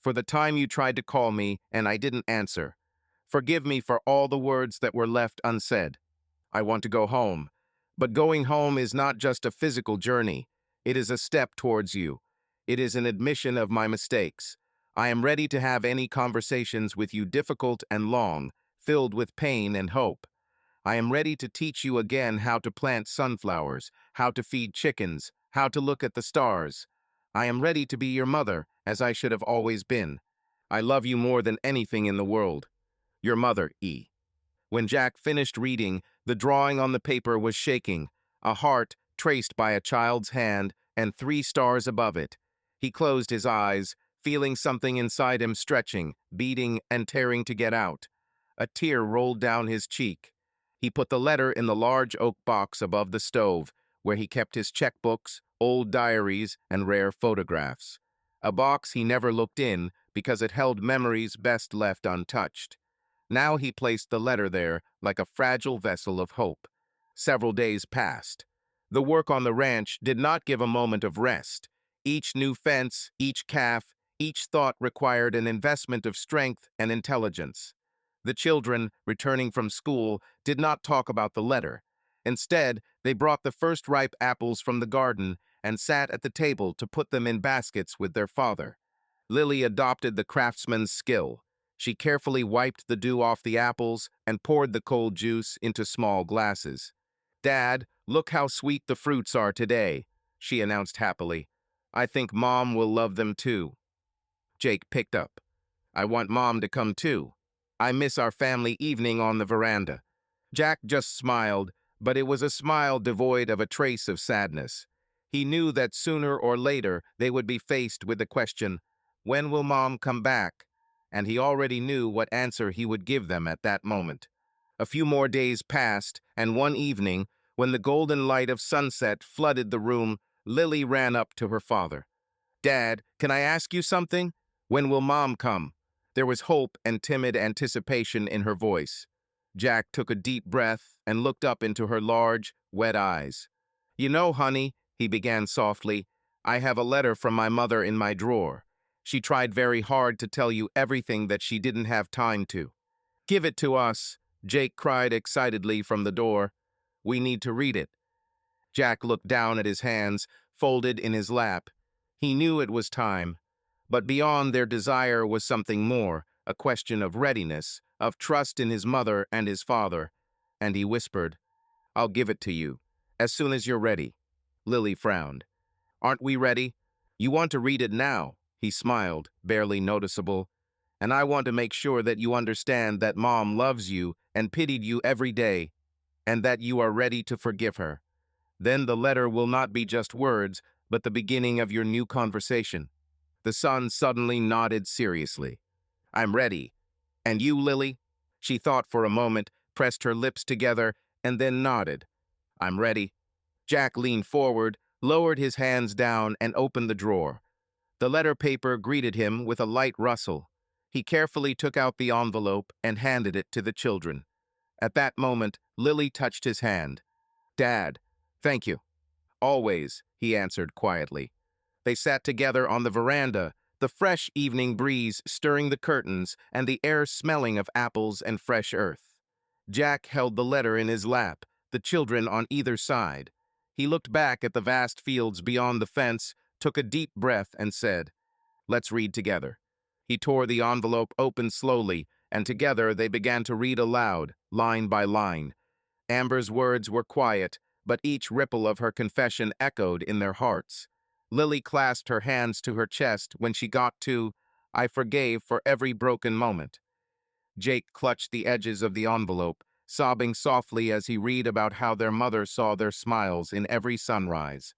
Speaker 1: the time you tried to call me and I didn't answer. Forgive me for all the words that were left unsaid. I want to go home. But going home is not just a physical journey. It is a step towards you. It is an admission of my mistakes. I am ready to have any conversations with you difficult and long, filled with pain and hope. I am ready to teach you again how to plant sunflowers, how to feed chickens, how to look at the stars. I am ready to be your mother, as I should have always been. I love you more than anything in the world. Your mother, E. When Jack finished reading, the drawing on the paper was shaking, a heart traced by a child's hand and 3 stars above it. He closed his eyes, feeling something inside him stretching, beating, and tearing to get out. A tear rolled down his cheek. He put the letter in the large oak box above the stove, where he kept his checkbooks, old diaries, and rare photographs. A box he never looked in because it held memories best left untouched. Now he placed the letter there like a fragile vessel of hope. Several days passed. The work on the ranch did not give a moment of rest. Each new fence, each calf, each thought required an investment of strength and intelligence. The children, returning from school, did not talk about the letter. Instead, they brought the first ripe apples from the garden and sat at the table to put them in baskets with their father. Lily adopted the craftsman's skill. She carefully wiped the dew off the apples and poured the cold juice into small glasses. "Dad, look how sweet the fruits are today," she announced happily. "I think Mom will love them too." Jake picked up. "I want Mom to come too. I miss our family evening on the veranda." Jack just smiled, but it was a smile devoid of a trace of sadness. He knew that sooner or later they would be faced with the question, "When will Mom come back?" And he already knew what answer he would give them at that moment. A few more days passed, and one evening, when the golden light of sunset flooded the room, Lily ran up to her father. "Dad, can I ask you something? When will Mom come?" There was hope and timid anticipation in her voice. Jack took a deep breath and looked up into her large, wet eyes. "You know, honey," he began softly, "I have a letter from my mother in my drawer. She tried very hard to tell you everything that she didn't have time to." "Give it to us," Jake cried excitedly from the door. "We need to read it." Jack looked down at his hands, folded in his lap. He knew it was time, but beyond their desire was something more, a question of readiness, of trust in his mother and his father. And he whispered, "I'll give it to you, as soon as you're ready." Lily frowned. "Aren't we ready? You want to read it now," he smiled, barely noticeable. "And I want to make sure that you understand that Mom loves you and pitied you every day, and that you are ready to forgive her. Then the letter will not be just words, but the beginning of your new conversation." The son suddenly nodded seriously. "I'm ready. And you, Lily?" She thought for a moment, pressed her lips together, and then nodded. "I'm ready." Jack leaned forward, lowered his hands down, and opened the drawer. The letter paper greeted him with a light rustle. He carefully took out the envelope and handed it to the children. At that moment, Lily touched his hand. "Dad, thank you." "Always," he answered quietly. They sat together on the veranda, the fresh evening breeze stirring the curtains and the air smelling of apples and fresh earth. Jack held the letter in his lap, the children on either side. He looked back at the vast fields beyond the fence, took a deep breath, and said, "Let's read together." He tore the envelope open slowly, and together they began to read aloud, line by line. Amber's words were quiet, but each ripple of her confession echoed in their hearts. Lily clasped her hands to her chest when she got to, "I forgave for every broken moment." Jake clutched the edges of the envelope, sobbing softly as he read about how their mother saw their smiles in every sunrise.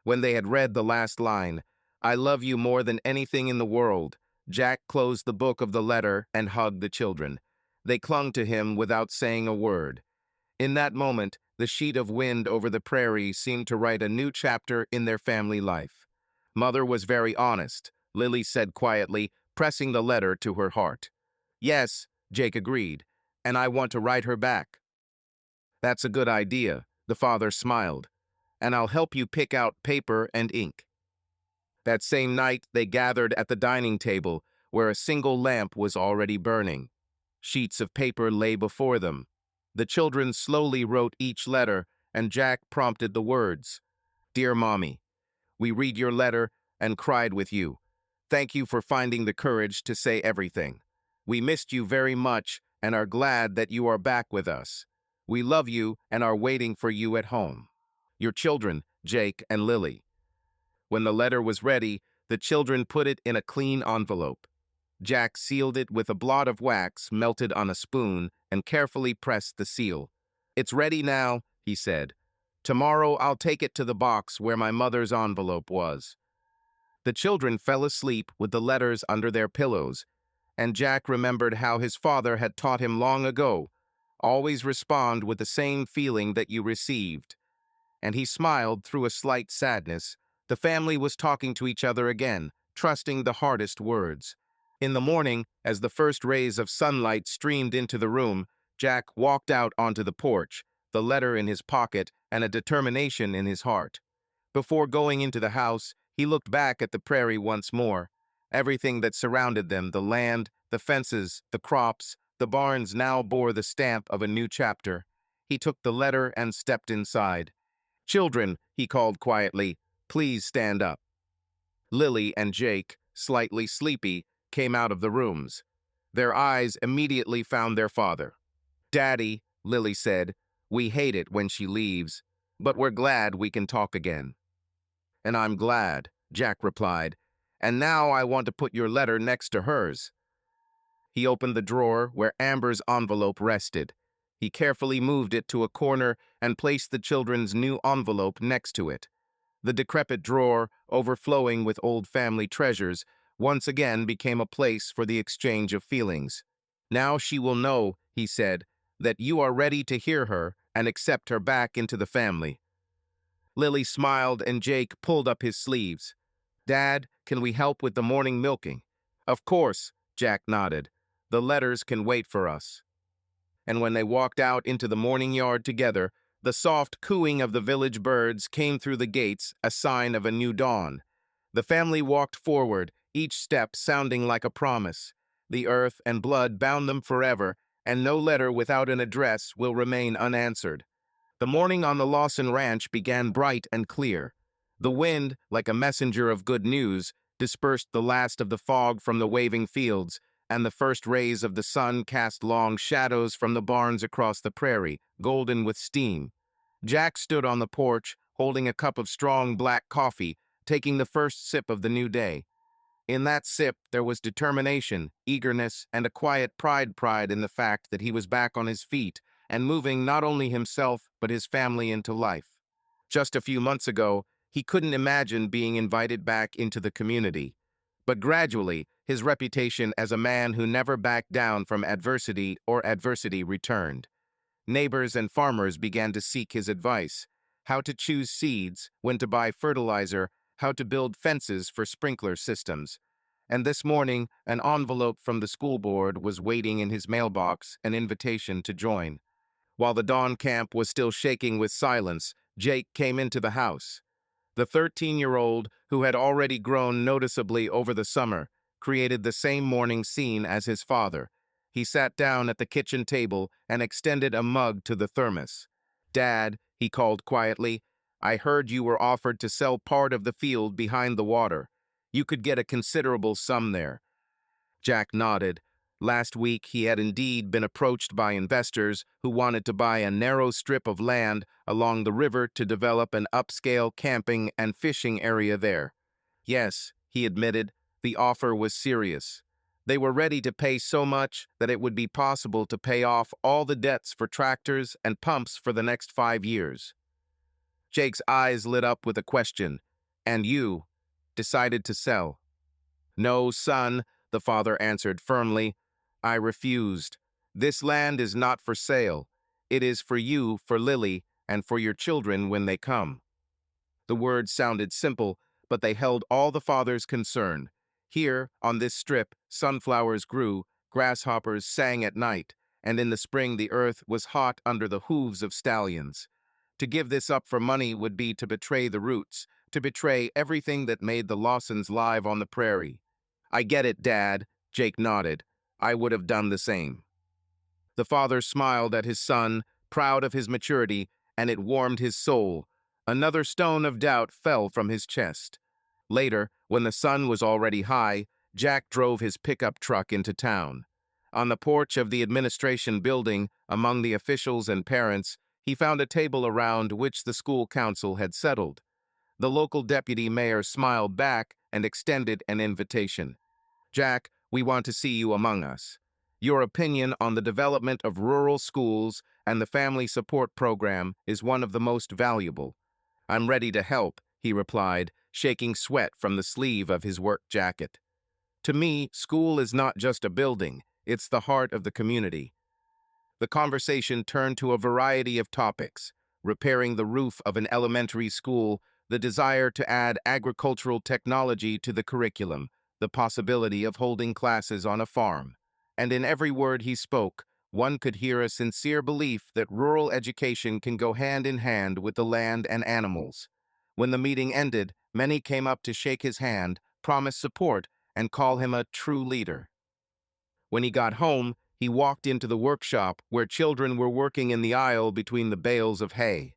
Speaker 1: When they had read the last line, "I love you more than anything in the world," Jack closed the book of the letter and hugged the children. They clung to him without saying a word. In that moment, the sheet of wind over the prairie seemed to write a new chapter in their family life. "Mother was very honest," Lily said quietly, pressing the letter to her heart. "Yes," Jake agreed, "and I want to write her back." "That's a good idea," the father smiled, "and I'll help you pick out paper and ink." That same night, they gathered at the dining table, where a single lamp was already burning. Sheets of paper lay before them. The children slowly wrote each letter, and Jack prompted the words. "Dear Mommy, we read your letter and cried with you. Thank you for finding the courage to say everything. We missed you very much and are glad that you are back with us. We love you and are waiting for you at home. Your children, Jake and Lily." When the letter was ready, the children put it in a clean envelope. Jack sealed it with a blot of wax melted on a spoon and carefully pressed the seal. "It's ready now," he said. "Tomorrow I'll take it to the box where my mother's envelope was." The children fell asleep with the letters under their pillows, and Jack remembered how his father had taught him long ago, "Always respond with the same feeling that you received." And he smiled through a slight sadness. The family was talking to each other again, trusting the hardest words. In the morning, as the first rays of sunlight streamed into the room, Jack walked out onto the porch, the letter in his pocket and a determination in his heart. Before going into the house, he looked back at the prairie once more. Everything that surrounded them, the land, the fences, the crops, the barns now bore the stamp of a new chapter. He took the letter and stepped inside. "Children," he called quietly, "please stand up." Lily and Jake, slightly sleepy, came out of the rooms. Their eyes immediately found their father. "Daddy," Lily said, "we hate it when she leaves, but we're glad we can talk again." "And I'm glad," Jack replied. "And now I want to put your letter next to hers." He opened the drawer where Amber's envelope rested. He carefully moved it to a corner and placed the children's new envelope next to it. The decrepit drawer, overflowing with old family treasures, once again became a place for the exchange of feelings. "Now she will know," he said, "that you are ready to hear her and accept her back into the family." Lily smiled and Jake pulled up his sleeves. "Dad, can we help with the morning milking?" "Of course," Jack nodded. "The letters can wait for us." And when they walked out into the morning yard together, the soft cooing of the village birds came through the gates, a sign of a new dawn. The family walked forward, each step sounding like a promise. The earth and blood bound them forever, and no letter without an address will remain unanswered. The morning on the Lawson Ranch began bright and clear. The wind, like a messenger of good news, dispersed the last of the fog from the waving fields, and the first rays of the sun cast long shadows from the barns across the prairie, golden with steam. Jack stood on the porch, holding a cup of strong black coffee, taking the first sip of the new day. In that sip, there was determination, eagerness, and a quiet pride in the fact that he was back on his feet and moving not only himself but his family into life. Just a few months ago, he couldn't imagine being invited back into the community. But gradually, his reputation as a man who never backed down from adversity or adversity returned. Neighbors and farmers began to seek his advice: how to choose seeds, when to buy fertilizer, how to build fences for sprinkler systems. And this morning, an envelope from the school board was waiting in his mailbox, an invitation to join. While the dawn camp was still shaking with silence, Jake came into the house. The 13-year-old, who had already grown noticeably over the summer, created the same morning scene as his father. He sat down at the kitchen table and extended a mug to the thermos. "Dad," he called quietly, "I heard you were offered to sell part of the field behind the water. You could get a considerable sum there." Jack nodded. Last week, he had indeed been approached by investors who wanted to buy a narrow strip of land along the river to develop an upscale camping and fishing area there. Yes, he admitted, the offer was serious. They were ready to pay so much that it would be possible to pay off all the debts for tractors and pumps for the next 5 years. Jake's eyes lit up with a question. "And you decided to sell?" "No, son," the father answered firmly. "I refused. This land is not for sale. It is for you, for Lily, and for your children when they come." The words sounded simple, but they held all the father's concern. Here, on this strip, sunflowers grew, grasshoppers sang at night, and in the spring the earth was hot under the hooves of stallions. To give this up for money would be to betray the roots, to betray everything that made the Lawsons live on the prairie. "I get it, Dad," Jake nodded. "I would have done the same." The father smiled at his son, proud of his maturity, and it warmed his soul. Another stone of doubt fell from his chest. Later, when the sun was already high, Jack drove his pickup truck into town. On the porch of the administration building, among the officials and parents, he found a table around which the school council had settled. The local deputy mayor smiled back and extended an invitation. "Jack, we want to see you among us. Your opinion on the development of rural schools and the family support program is one of the most valuable." "I'm ready to help," he replied, shaking sweat from the sleeve of his work jacket. "To me, school is not just a building, it's the heart of the community." The conversation turned to a variety of topics: repairing the roof of an elementary school, the desire to add agricultural technology to the curriculum, the possibility of holding classes on a farm. And in every word he spoke, one could hear a sincere belief that rural education can go hand in hand with the land and animals. When the meeting ended, many came up to shake his hand, promise support, and call him a true leader. When he got home, he walked into the workshop where children were working in the aisle between the bales of hay.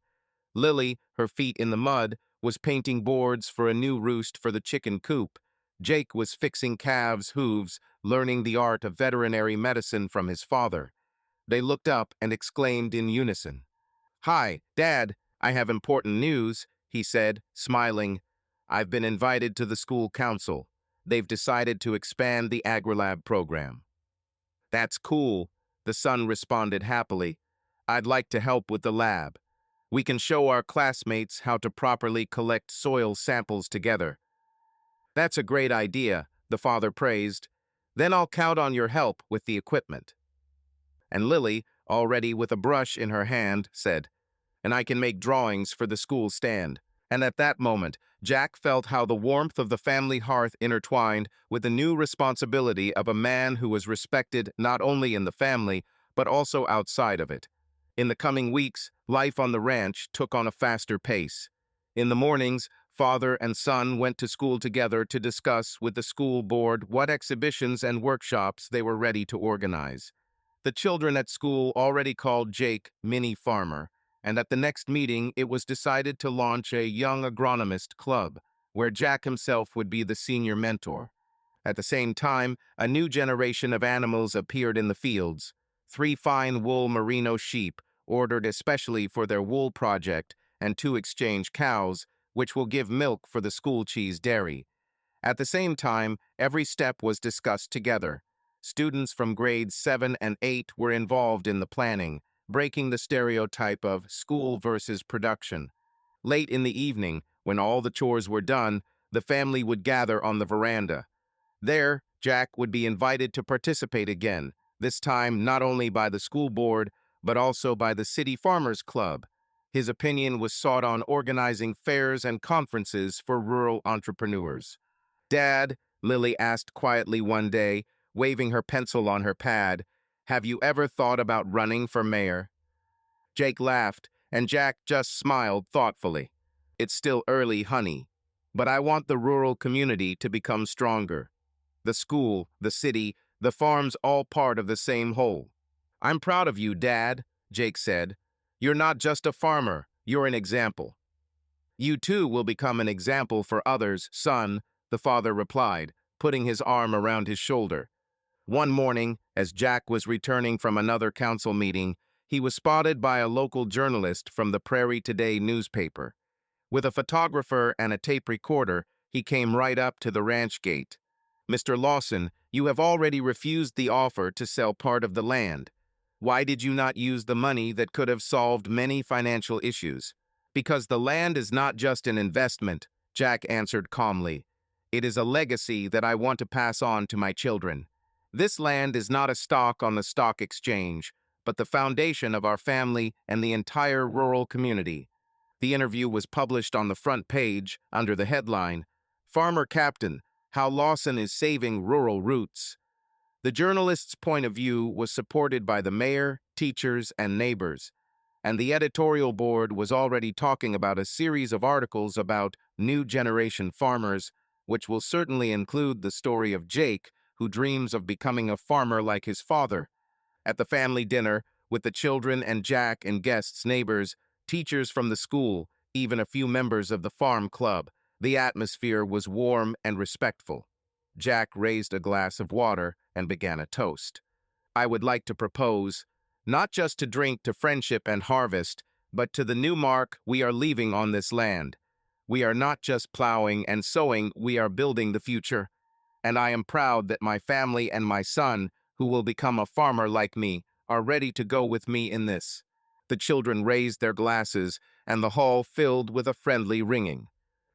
Speaker 1: Lily, her feet in the mud, was painting boards for a new roost for the chicken coop. Jake was fixing calves' hooves, learning the art of veterinary medicine from his father. They looked up and exclaimed in unison. "Hi, Dad, I have important news," he said, smiling. "I've been invited to the school council. They've decided to expand the AgriLab program." "That's cool," the son responded happily. "I'd like to help with the lab. We can show our classmates how to properly collect soil samples together." "That's a great idea," the father praised. "Then I'll count on your help with the equipment." And Lily, already with a brush in her hand, said, "And I can make drawings for the school stand." And at that moment, Jack felt how the warmth of the family hearth intertwined with the new responsibility of a man who was respected not only in the family, but also outside of it. In the coming weeks, life on the ranch took on a faster pace. In the mornings, father and son went to school together to discuss with the school board what exhibitions and workshops they were ready to organize. The children at school already called Jake Mini Farmer, and at the next meeting it was decided to launch a young agronomist club, where Jack himself would be the senior mentor. At the same time, a new generation of animals appeared in the fields. 3 fine wool merino sheep, ordered especially for their wool project, and 2 exchange cows, which will give milk for the school cheese dairy. At the same time, every step was discussed together. Students from grades 7 and 8 were involved in the planning, breaking the stereotype of school versus production. Late in the evening, when all the chores were done, the family would gather on the veranda. There, Jack would be invited to participate again, this time not only by the school board, but also by the City Farmers Club. His opinion was sought on organizing fairs and conferences for rural entrepreneurs. "Dad," Lily asked quietly one day, waving her pencil on her pad, "have you ever thought about running for mayor?" Jake laughed, and Jack just smiled thoughtfully. "It's still early, honey, but I want the rural community to become stronger. The school, the city, the farm's all part of the same whole." "I'm proud of you, Dad," Jake said. "You're not just a farmer, you're an example." "You too will become an example for others, son," the father replied, putting his arm around his shoulder. One morning, as Jack was returning from another council meeting, he was spotted by a local journalist from the Prairie Today newspaper. With a photographer and a tape recorder, he came right up to the ranch gate. "Mr. Lawson, you have already refused the offer to sell part of the land. Why did you not use the money that could have solved many financial issues?" "Because the land is not just an investment," Jack answered calmly. "It is a legacy that I want to pass on to my children. This land is not a stock on the stock exchange, but the foundation of our family and the entire rural community." The interview was published on the front page under the headline, "Farmer Captain, How Lawson is Saving Rural Roots." The journalist's point of view was supported by the mayor, teachers, and neighbors, and the editorial board was already talking about a series of articles about new generation farmers, which will certainly include the story of Jake, who dreams of becoming a farmer like his father. At the family dinner, with the children and Jack and guests, neighbors, teachers from the school, even a few members of the farm club, the atmosphere was warm and respectful. Jack raised a glass of water and began a toast. "I would like to propose, not just to drink to friendship and harvest, but to the new mark we are leaving on this land. We are not just plowing and sowing, we are building the future. And I am proud that my family and my son, who will become a farmer like me, are ready to go with me in this." The children raised their glasses, and the hall filled with a friendly ringing.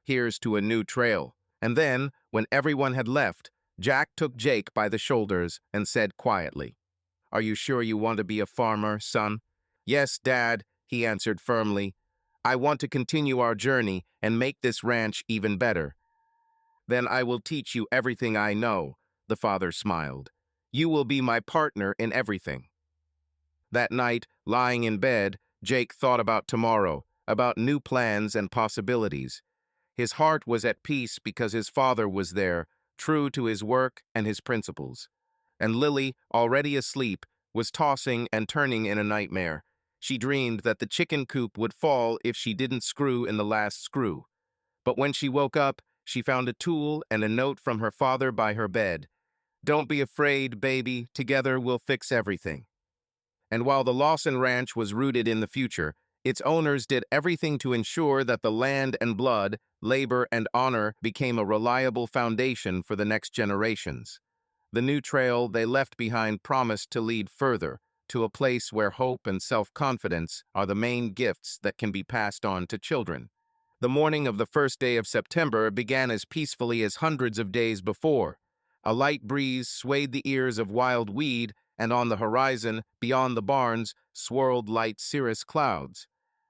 Speaker 1: "Here's to a new trail." And then, when everyone had left, Jack took Jake by the shoulders and said quietly, "Are you sure you want to be a farmer, son?" "Yes, Dad," he answered firmly. "I want to continue our journey and make this ranch even better." "Then I will teach you everything I know," the father smiled. "You will be my partner in everything." That night, lying in bed, Jake thought about tomorrow, about new plans and possibilities. His heart was at peace because his father was there, true to his work and his principles. And Lily, already asleep, was tossing and turning in a nightmare. She dreamed that the chicken coop would fall if she didn't screw in the last screw. But when she woke up, she found a tool and a note from her father by her bed. "Don't be afraid, baby. Together we'll fix everything." And while the Lawson Ranch was rooted in the future, its owners did everything to ensure that the land and blood, labor and honor became a reliable foundation for the next generations. The new trail they left behind promised to lead further, to a place where hope and self-confidence are the main gifts that can be passed on to children. The morning of the first day of September began as peacefully as hundreds of days before. A light breeze swayed the ears of wild weed, and on the horizon, beyond the barns, swirled light cirrus clouds.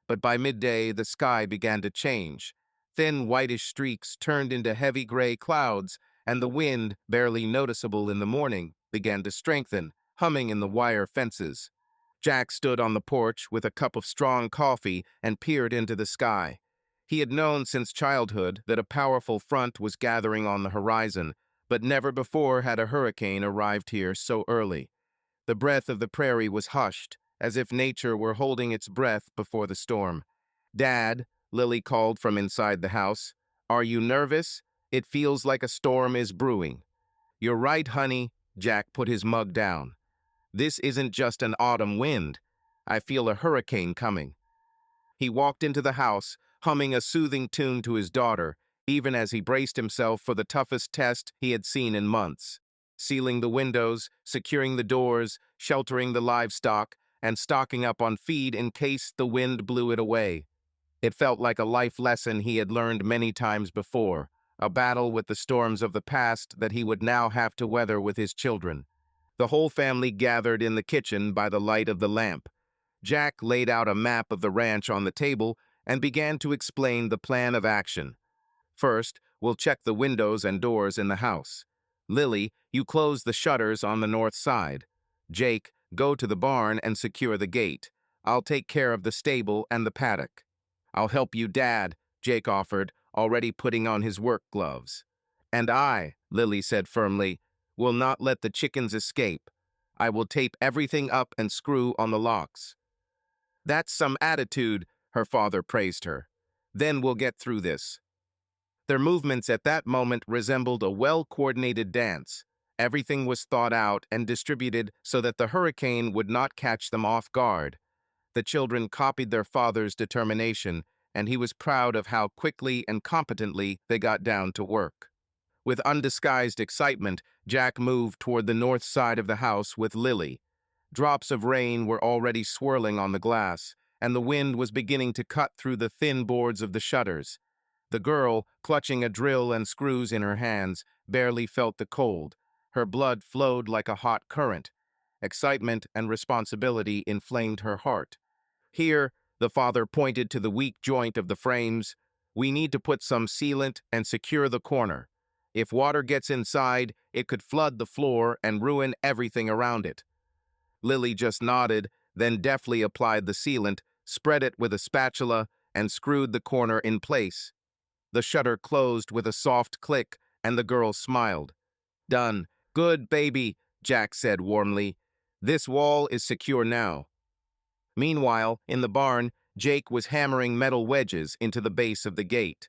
Speaker 1: But by midday, the sky began to change. Thin whitish streaks turned into heavy gray clouds, and the wind, barely noticeable in the morning, began to strengthen, humming in the wire fences. Jack stood on the porch with a cup of strong coffee and peered into the sky. He had known since childhood that a powerful front was gathering on the horizon, but never before had a hurricane arrived here so early. The breath of the prairie was hushed, as if nature were holding its breath before the storm. "Dad," Lily called from inside the house, "are you nervous? It feels like a storm is brewing." "You're right, honey." Jack put his mug down. "This isn't just an autumn wind. I feel a hurricane coming." He walked into the house, humming a soothing tune to his daughter, even as he braced himself for the toughest test he had seen in months. Sealing the windows, securing the doors, sheltering the livestock, and stocking up on feed in case the wind blew it away. It felt like a life lesson he had learned many times before, a battle with the storms of the past that he would now have to weather with his children. The whole family gathered in the kitchen by the light of the lamp. Jack laid out a map of the ranch on the table and began to explain the plan of action. "First, we'll check the windows and doors in the house. Lily, you close the shutters on the north side. Jake, go to the barn and secure the gate. I'll take care of the stable and the paddock." "I'll help you, Dad," Jake offered, already putting on his work gloves. "And I," Lily said firmly, "will not let the chickens escape. I will tape everything up and screw on the locks." "That's some attitude," her father praised her. "Then we'll get through this." Their movements at that moment resembled a well-coordinated dance. Everything was thought out and distributed so that the hurricane would not catch them off guard. The children copied their father's determination, and he was proud of how quickly and competently they got down to work. With undisguised excitement, Jack moved toward the north side of the house with Lily. Drops of rain were already swirling on the glass, and the wind was beginning to cut through the thin boards of the shutters. The girl, clutching a drill and screws in her hands, barely felt the cold. Her blood flowed like a hot current. Excitement and responsibility inflamed her heart. "Here," the father pointed to the weak joint of the frames, "we need to put some sealant and secure the corner. If water gets inside, it could flood the floor and ruin everything around it." Lily just nodded, then deftly applied the sealant, spread it with a spatula, and screwed the corner in place. The shutter closed with a soft click, and the girl smiled. "Done. Good, baby," Jack said warmly. "This wall is secure now." Meanwhile, in the barn, Jake was hammering metal wedges into the base of the gate.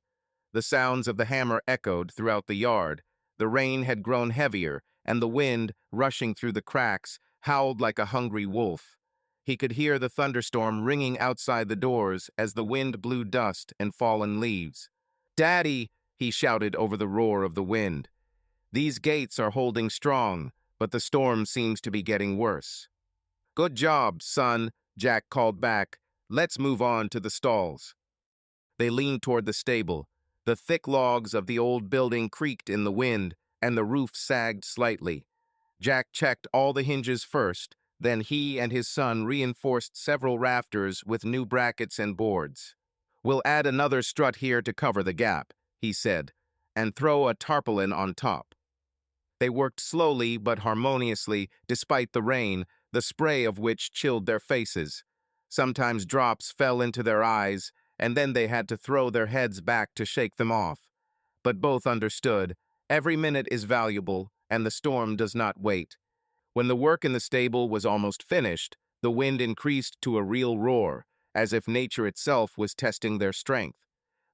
Speaker 1: The sounds of the hammer echoed throughout the yard. The rain had grown heavier, and the wind, rushing through the cracks, howled like a hungry wolf. He could hear the thunderstorm ringing outside the doors as the wind blew dust and fallen leaves. "Daddy," he shouted over the roar of the wind. "These gates are holding strong, but the storm seems to be getting worse." "Good job, son," Jack called back. "Let's move on to the stalls." They leaned toward the stable. The thick logs of the old building creaked in the wind, and the roof sagged slightly. Jack checked all the hinges first, then he and his son reinforced several rafters with new brackets and boards. "We'll add another strut here to cover the gap," he said, "and throw a tarpaulin on top." They worked slowly but harmoniously despite the rain, the spray of which chilled their faces. Sometimes drops fell into their eyes, and then they had to throw their heads back to shake them off. But both understood, every minute is valuable, and the storm does not wait. When the work in the stable was almost finished, the wind increased to a real roar, as if nature itself was testing their strength.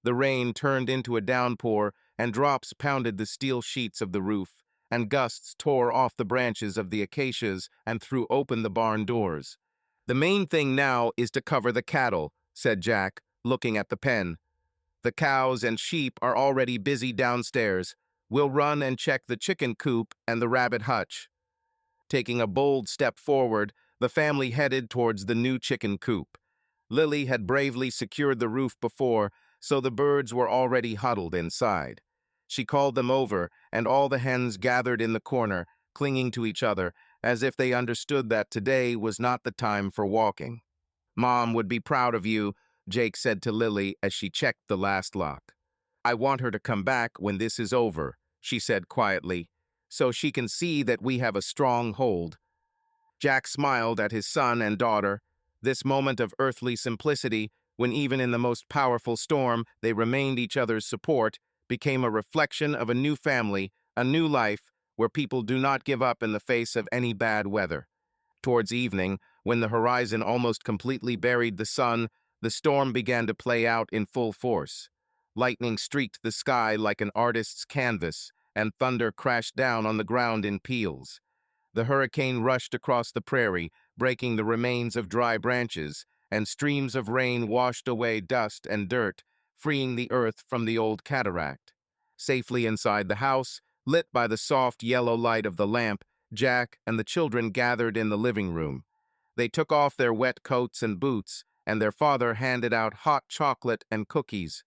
Speaker 1: The rain turned into a downpour, and drops pounded the steel sheets of the roof, and gusts tore off the branches of the acacias and threw open the barn doors. "The main thing now is to cover the cattle," said Jack, looking at the pen. "The cows and sheep are already busy downstairs. We'll run and check the chicken coop and the rabbit hutch." Taking a bold step forward, the family headed towards the new chicken coop. Lily had bravely secured the roof before, so the birds were already huddled inside. She called them over, and all the hens gathered in the corner, clinging to each other, as if they understood that today was not the time for walking. "Mom would be proud of you," Jake said to Lily as she checked the last lock. "I want her to come back when this is over," she said quietly, "so she can see that we have a strong hold." Jack smiled at his son and daughter. This moment of earthly simplicity, when even in the most powerful storm they remained each other's support, became a reflection of a new family, a new life, where people do not give up in the face of any bad weather. Towards evening, when the horizon almost completely buried the sun, the storm began to play out in full force. Lightning streaked the sky like an artist's canvas, and thunder crashed down on the ground in peals. The hurricane rushed across the prairie, breaking the remains of dry branches, and streams of rain washed away dust and dirt, freeing the earth from the old cataract. Safely inside the house, lit by the soft yellow light of the lamp, Jack and the children gathered in the living room. They took off their wet coats and boots, and their father handed out hot chocolate and cookies.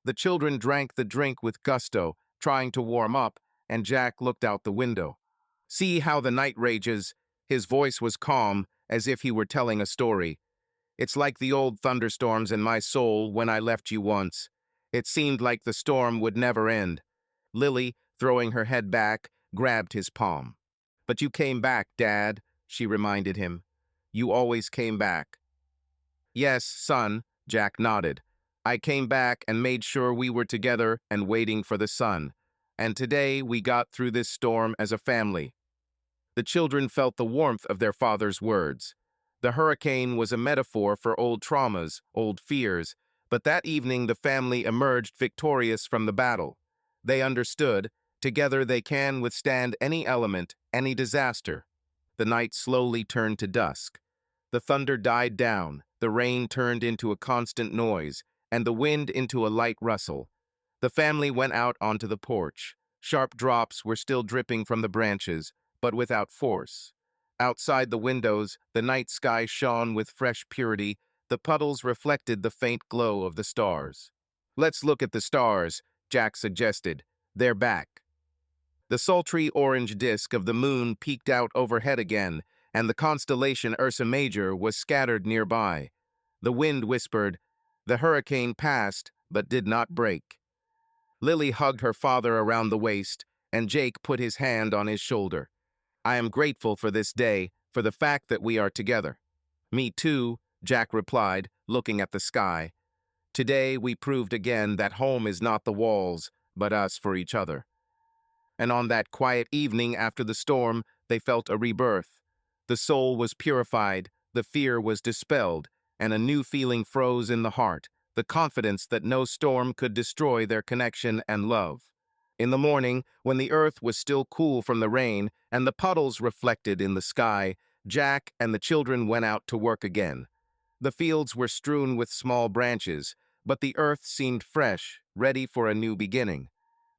Speaker 1: The children drank the drink with gusto, trying to warm up, and Jack looked out the window. "See how the night rages." His voice was calm, as if he were telling a story. "It's like the old thunderstorms in my soul when I left you once. It seemed like the storm would never end." Lily, throwing her head back, grabbed his palm. "But you came back, Dad," she reminded him. "You always came back." "Yes, son," Jack nodded. "I came back and made sure we were together and waiting for the sun. And today we got through this storm as a family." The children felt the warmth of their father's words. The hurricane was a metaphor for old traumas, old fears, but that evening the family emerged victorious from the battle. They understood, together they can withstand any element, any disaster. The night slowly turned to dusk. The thunder died down, the rain turned into a constant noise, and the wind into a light rustle. The family went out onto the porch. Sharp drops were still dripping from the branches, but without force. Outside the windows, the night sky shone with fresh purity. The puddles reflected the faint glow of the stars. "Let's look at the stars," Jack suggested. "They're back." The sultry orange disk of the moon peeked out overhead again, and the constellation Ursa Major was scattered nearby. The wind whispered. The hurricane passed, but did not break. Lily hugged her father around the waist, and Jake put his hand on his shoulder. "I am grateful for this day, for the fact that we are together." "Me too," Jack replied, looking at the sky. "Today we proved again that home is not the walls, but us for each other." And on that quiet evening after the storm, they felt a rebirth. The soul was purified, the fear was dispelled, and a new feeling froze in the heart, the confidence that no storm could destroy their connection and love. In the morning, when the earth was still cool from the rain and the puddles reflected in the sky, Jack and the children went out to work again. The fields were strewn with small branches, but the earth seemed fresh, ready for a new beginning.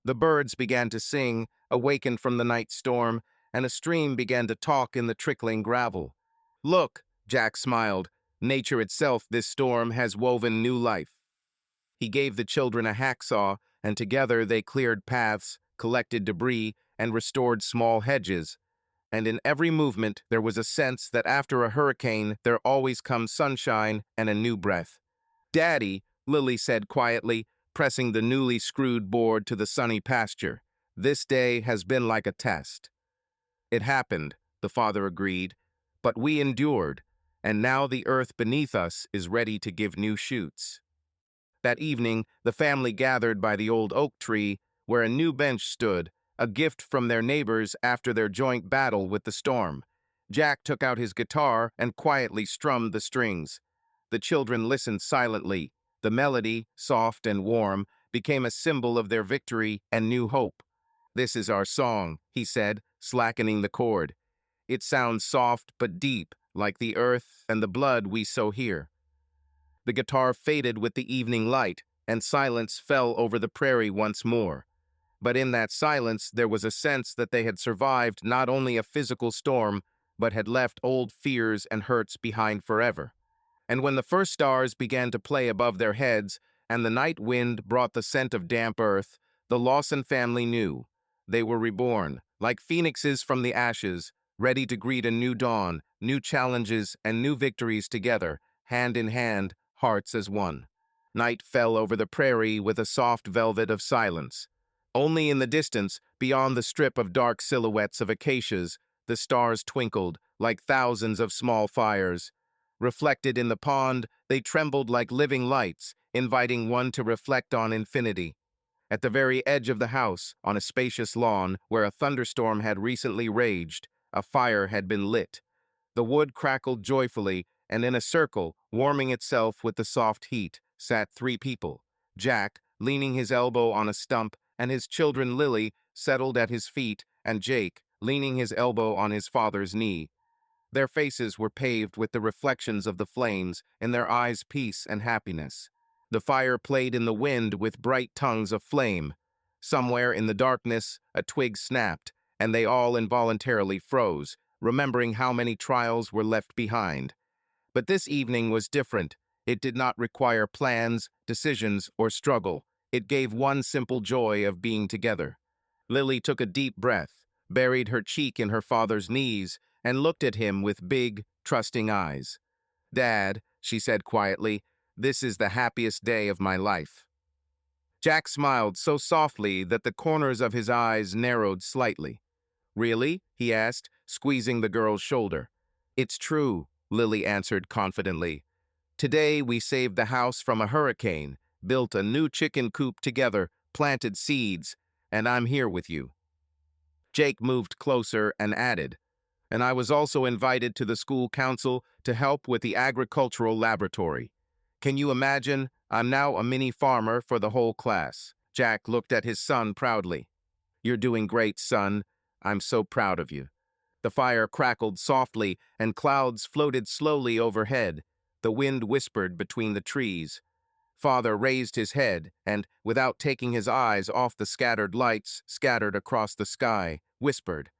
Speaker 1: The birds began to sing, awakened from the night storm, and a stream began to talk in the trickling gravel. "Look," Jack smiled, "nature itself this storm has woven new life." He gave the children a hacksaw, and together they cleared paths, collected debris, and restored small hedges. And in every movement there was a sense that after a hurricane there always comes sunshine and a new breath. "Daddy," Lily said quietly, pressing the newly screwed board to the sunny pasture, "this day has been like a test." "It happened," the father agreed, "but we endured, and now the earth beneath us is ready to give new shoots." That evening, the family gathered by the old oak tree, where a new bench stood, a gift from their neighbors after their joint battle with the storm. Jack took out his guitar and quietly strummed the strings. The children listened silently. The melody, soft and warm, became a symbol of their victory and new hope. "This is our song," he said, slackening the chord. "It sounds soft but deep, like the earth and the blood we sow here." The guitar faded with the evening light, and silence fell over the prairie once more. But in that silence there was a sense that they had survived not only a physical storm, but had left old fears and hurts behind forever. And when the first stars began to play above their heads, and the night wind brought the scent of damp earth, the Lawson family knew. They were reborn, like phoenixes from the ashes, ready to greet a new dawn, new challenges, and new victories together, hand in hand, hearts as one. Night fell over the prairie with a soft velvet of silence. Only in the distance, beyond the strip of dark silhouettes of acacias, the stars twinkled like thousands of small fires. Reflected in the pond, they trembled like living lights, inviting one to reflect on infinity. At the very edge of the house, on a spacious lawn where a thunderstorm had recently raged, a fire had been lit. The wood crackled joyfully, and in a circle, warming itself with the soft heat, sat three people. Jack, leaning his elbow on a stump, and his children Lily, settled at his feet, and Jake, leaning his elbow on his father's knee. Their faces were paved with the reflections of the flames, in their eyes peace and happiness. The fire played in the wind with bright tongues of flame. Somewhere in the darkness, a twig snapped, and they all involuntarily froze, remembering how many trials were left behind. But this evening was different. It did not require plans, decisions, or struggle. It gave one simple joy of being together. Lily took a deep breath, buried her cheek in her father's knees, and looked at him with big, trusting eyes. "Dad," she said quietly, "this is the happiest day of my life." Jack smiled so softly that the corners of his eyes narrowed slightly. "Really?" he asked, squeezing the girl's shoulder. "It's true," Lily answered confidently. "Today we saved the house from a hurricane, built a new chicken coop together, planted seeds, and I'm here with you." Jake moved closer and added, "And I was also invited to the school council to help with the agricultural laboratory. Can you imagine? I'm now a mini farmer for the whole class." Jack looked at his son proudly. "You're doing great, son. I'm so proud of you." The fire crackled softly, and clouds floated slowly overhead. The wind whispered between the trees. Father raised his head and, without taking his eyes off the scattered lights scattered across the sky, whispered,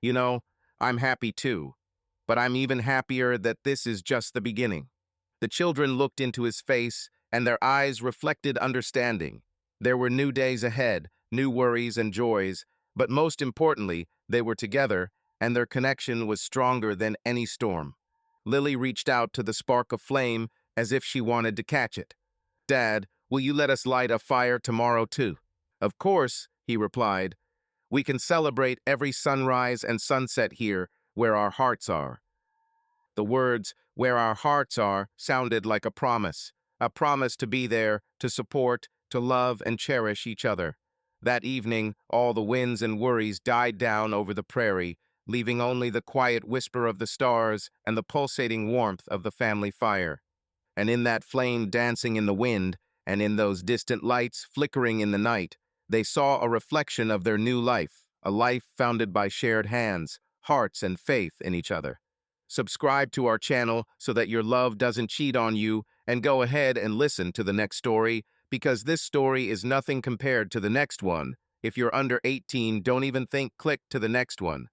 Speaker 1: "You know, I'm happy too, but I'm even happier that this is just the beginning." The children looked into his face, and their eyes reflected understanding. There were new days ahead, new worries and joys, but most importantly, they were together, and their connection was stronger than any storm. Lily reached out to the spark of flame as if she wanted to catch it. "Dad, will you let us light a fire tomorrow too?" "Of course," he replied. "We can celebrate every sunrise and sunset here where our hearts are." The words, "where our hearts are," sounded like a promise to be there, to support, to love and cherish each other. That evening, all the winds and worries died down over the prairie, leaving only the quiet whisper of the stars and the pulsating warmth of the family fire. And in that flame dancing in the wind, and in those distant lights flickering in the night, they saw a reflection of their new life, a life founded by shared hands, hearts, and faith in each other. Subscribe to our channel so that your love doesn't cheat on you, and go ahead and listen to the next story, because this story is nothing compared to the next one. If you're under 18, don't even think click to the next one.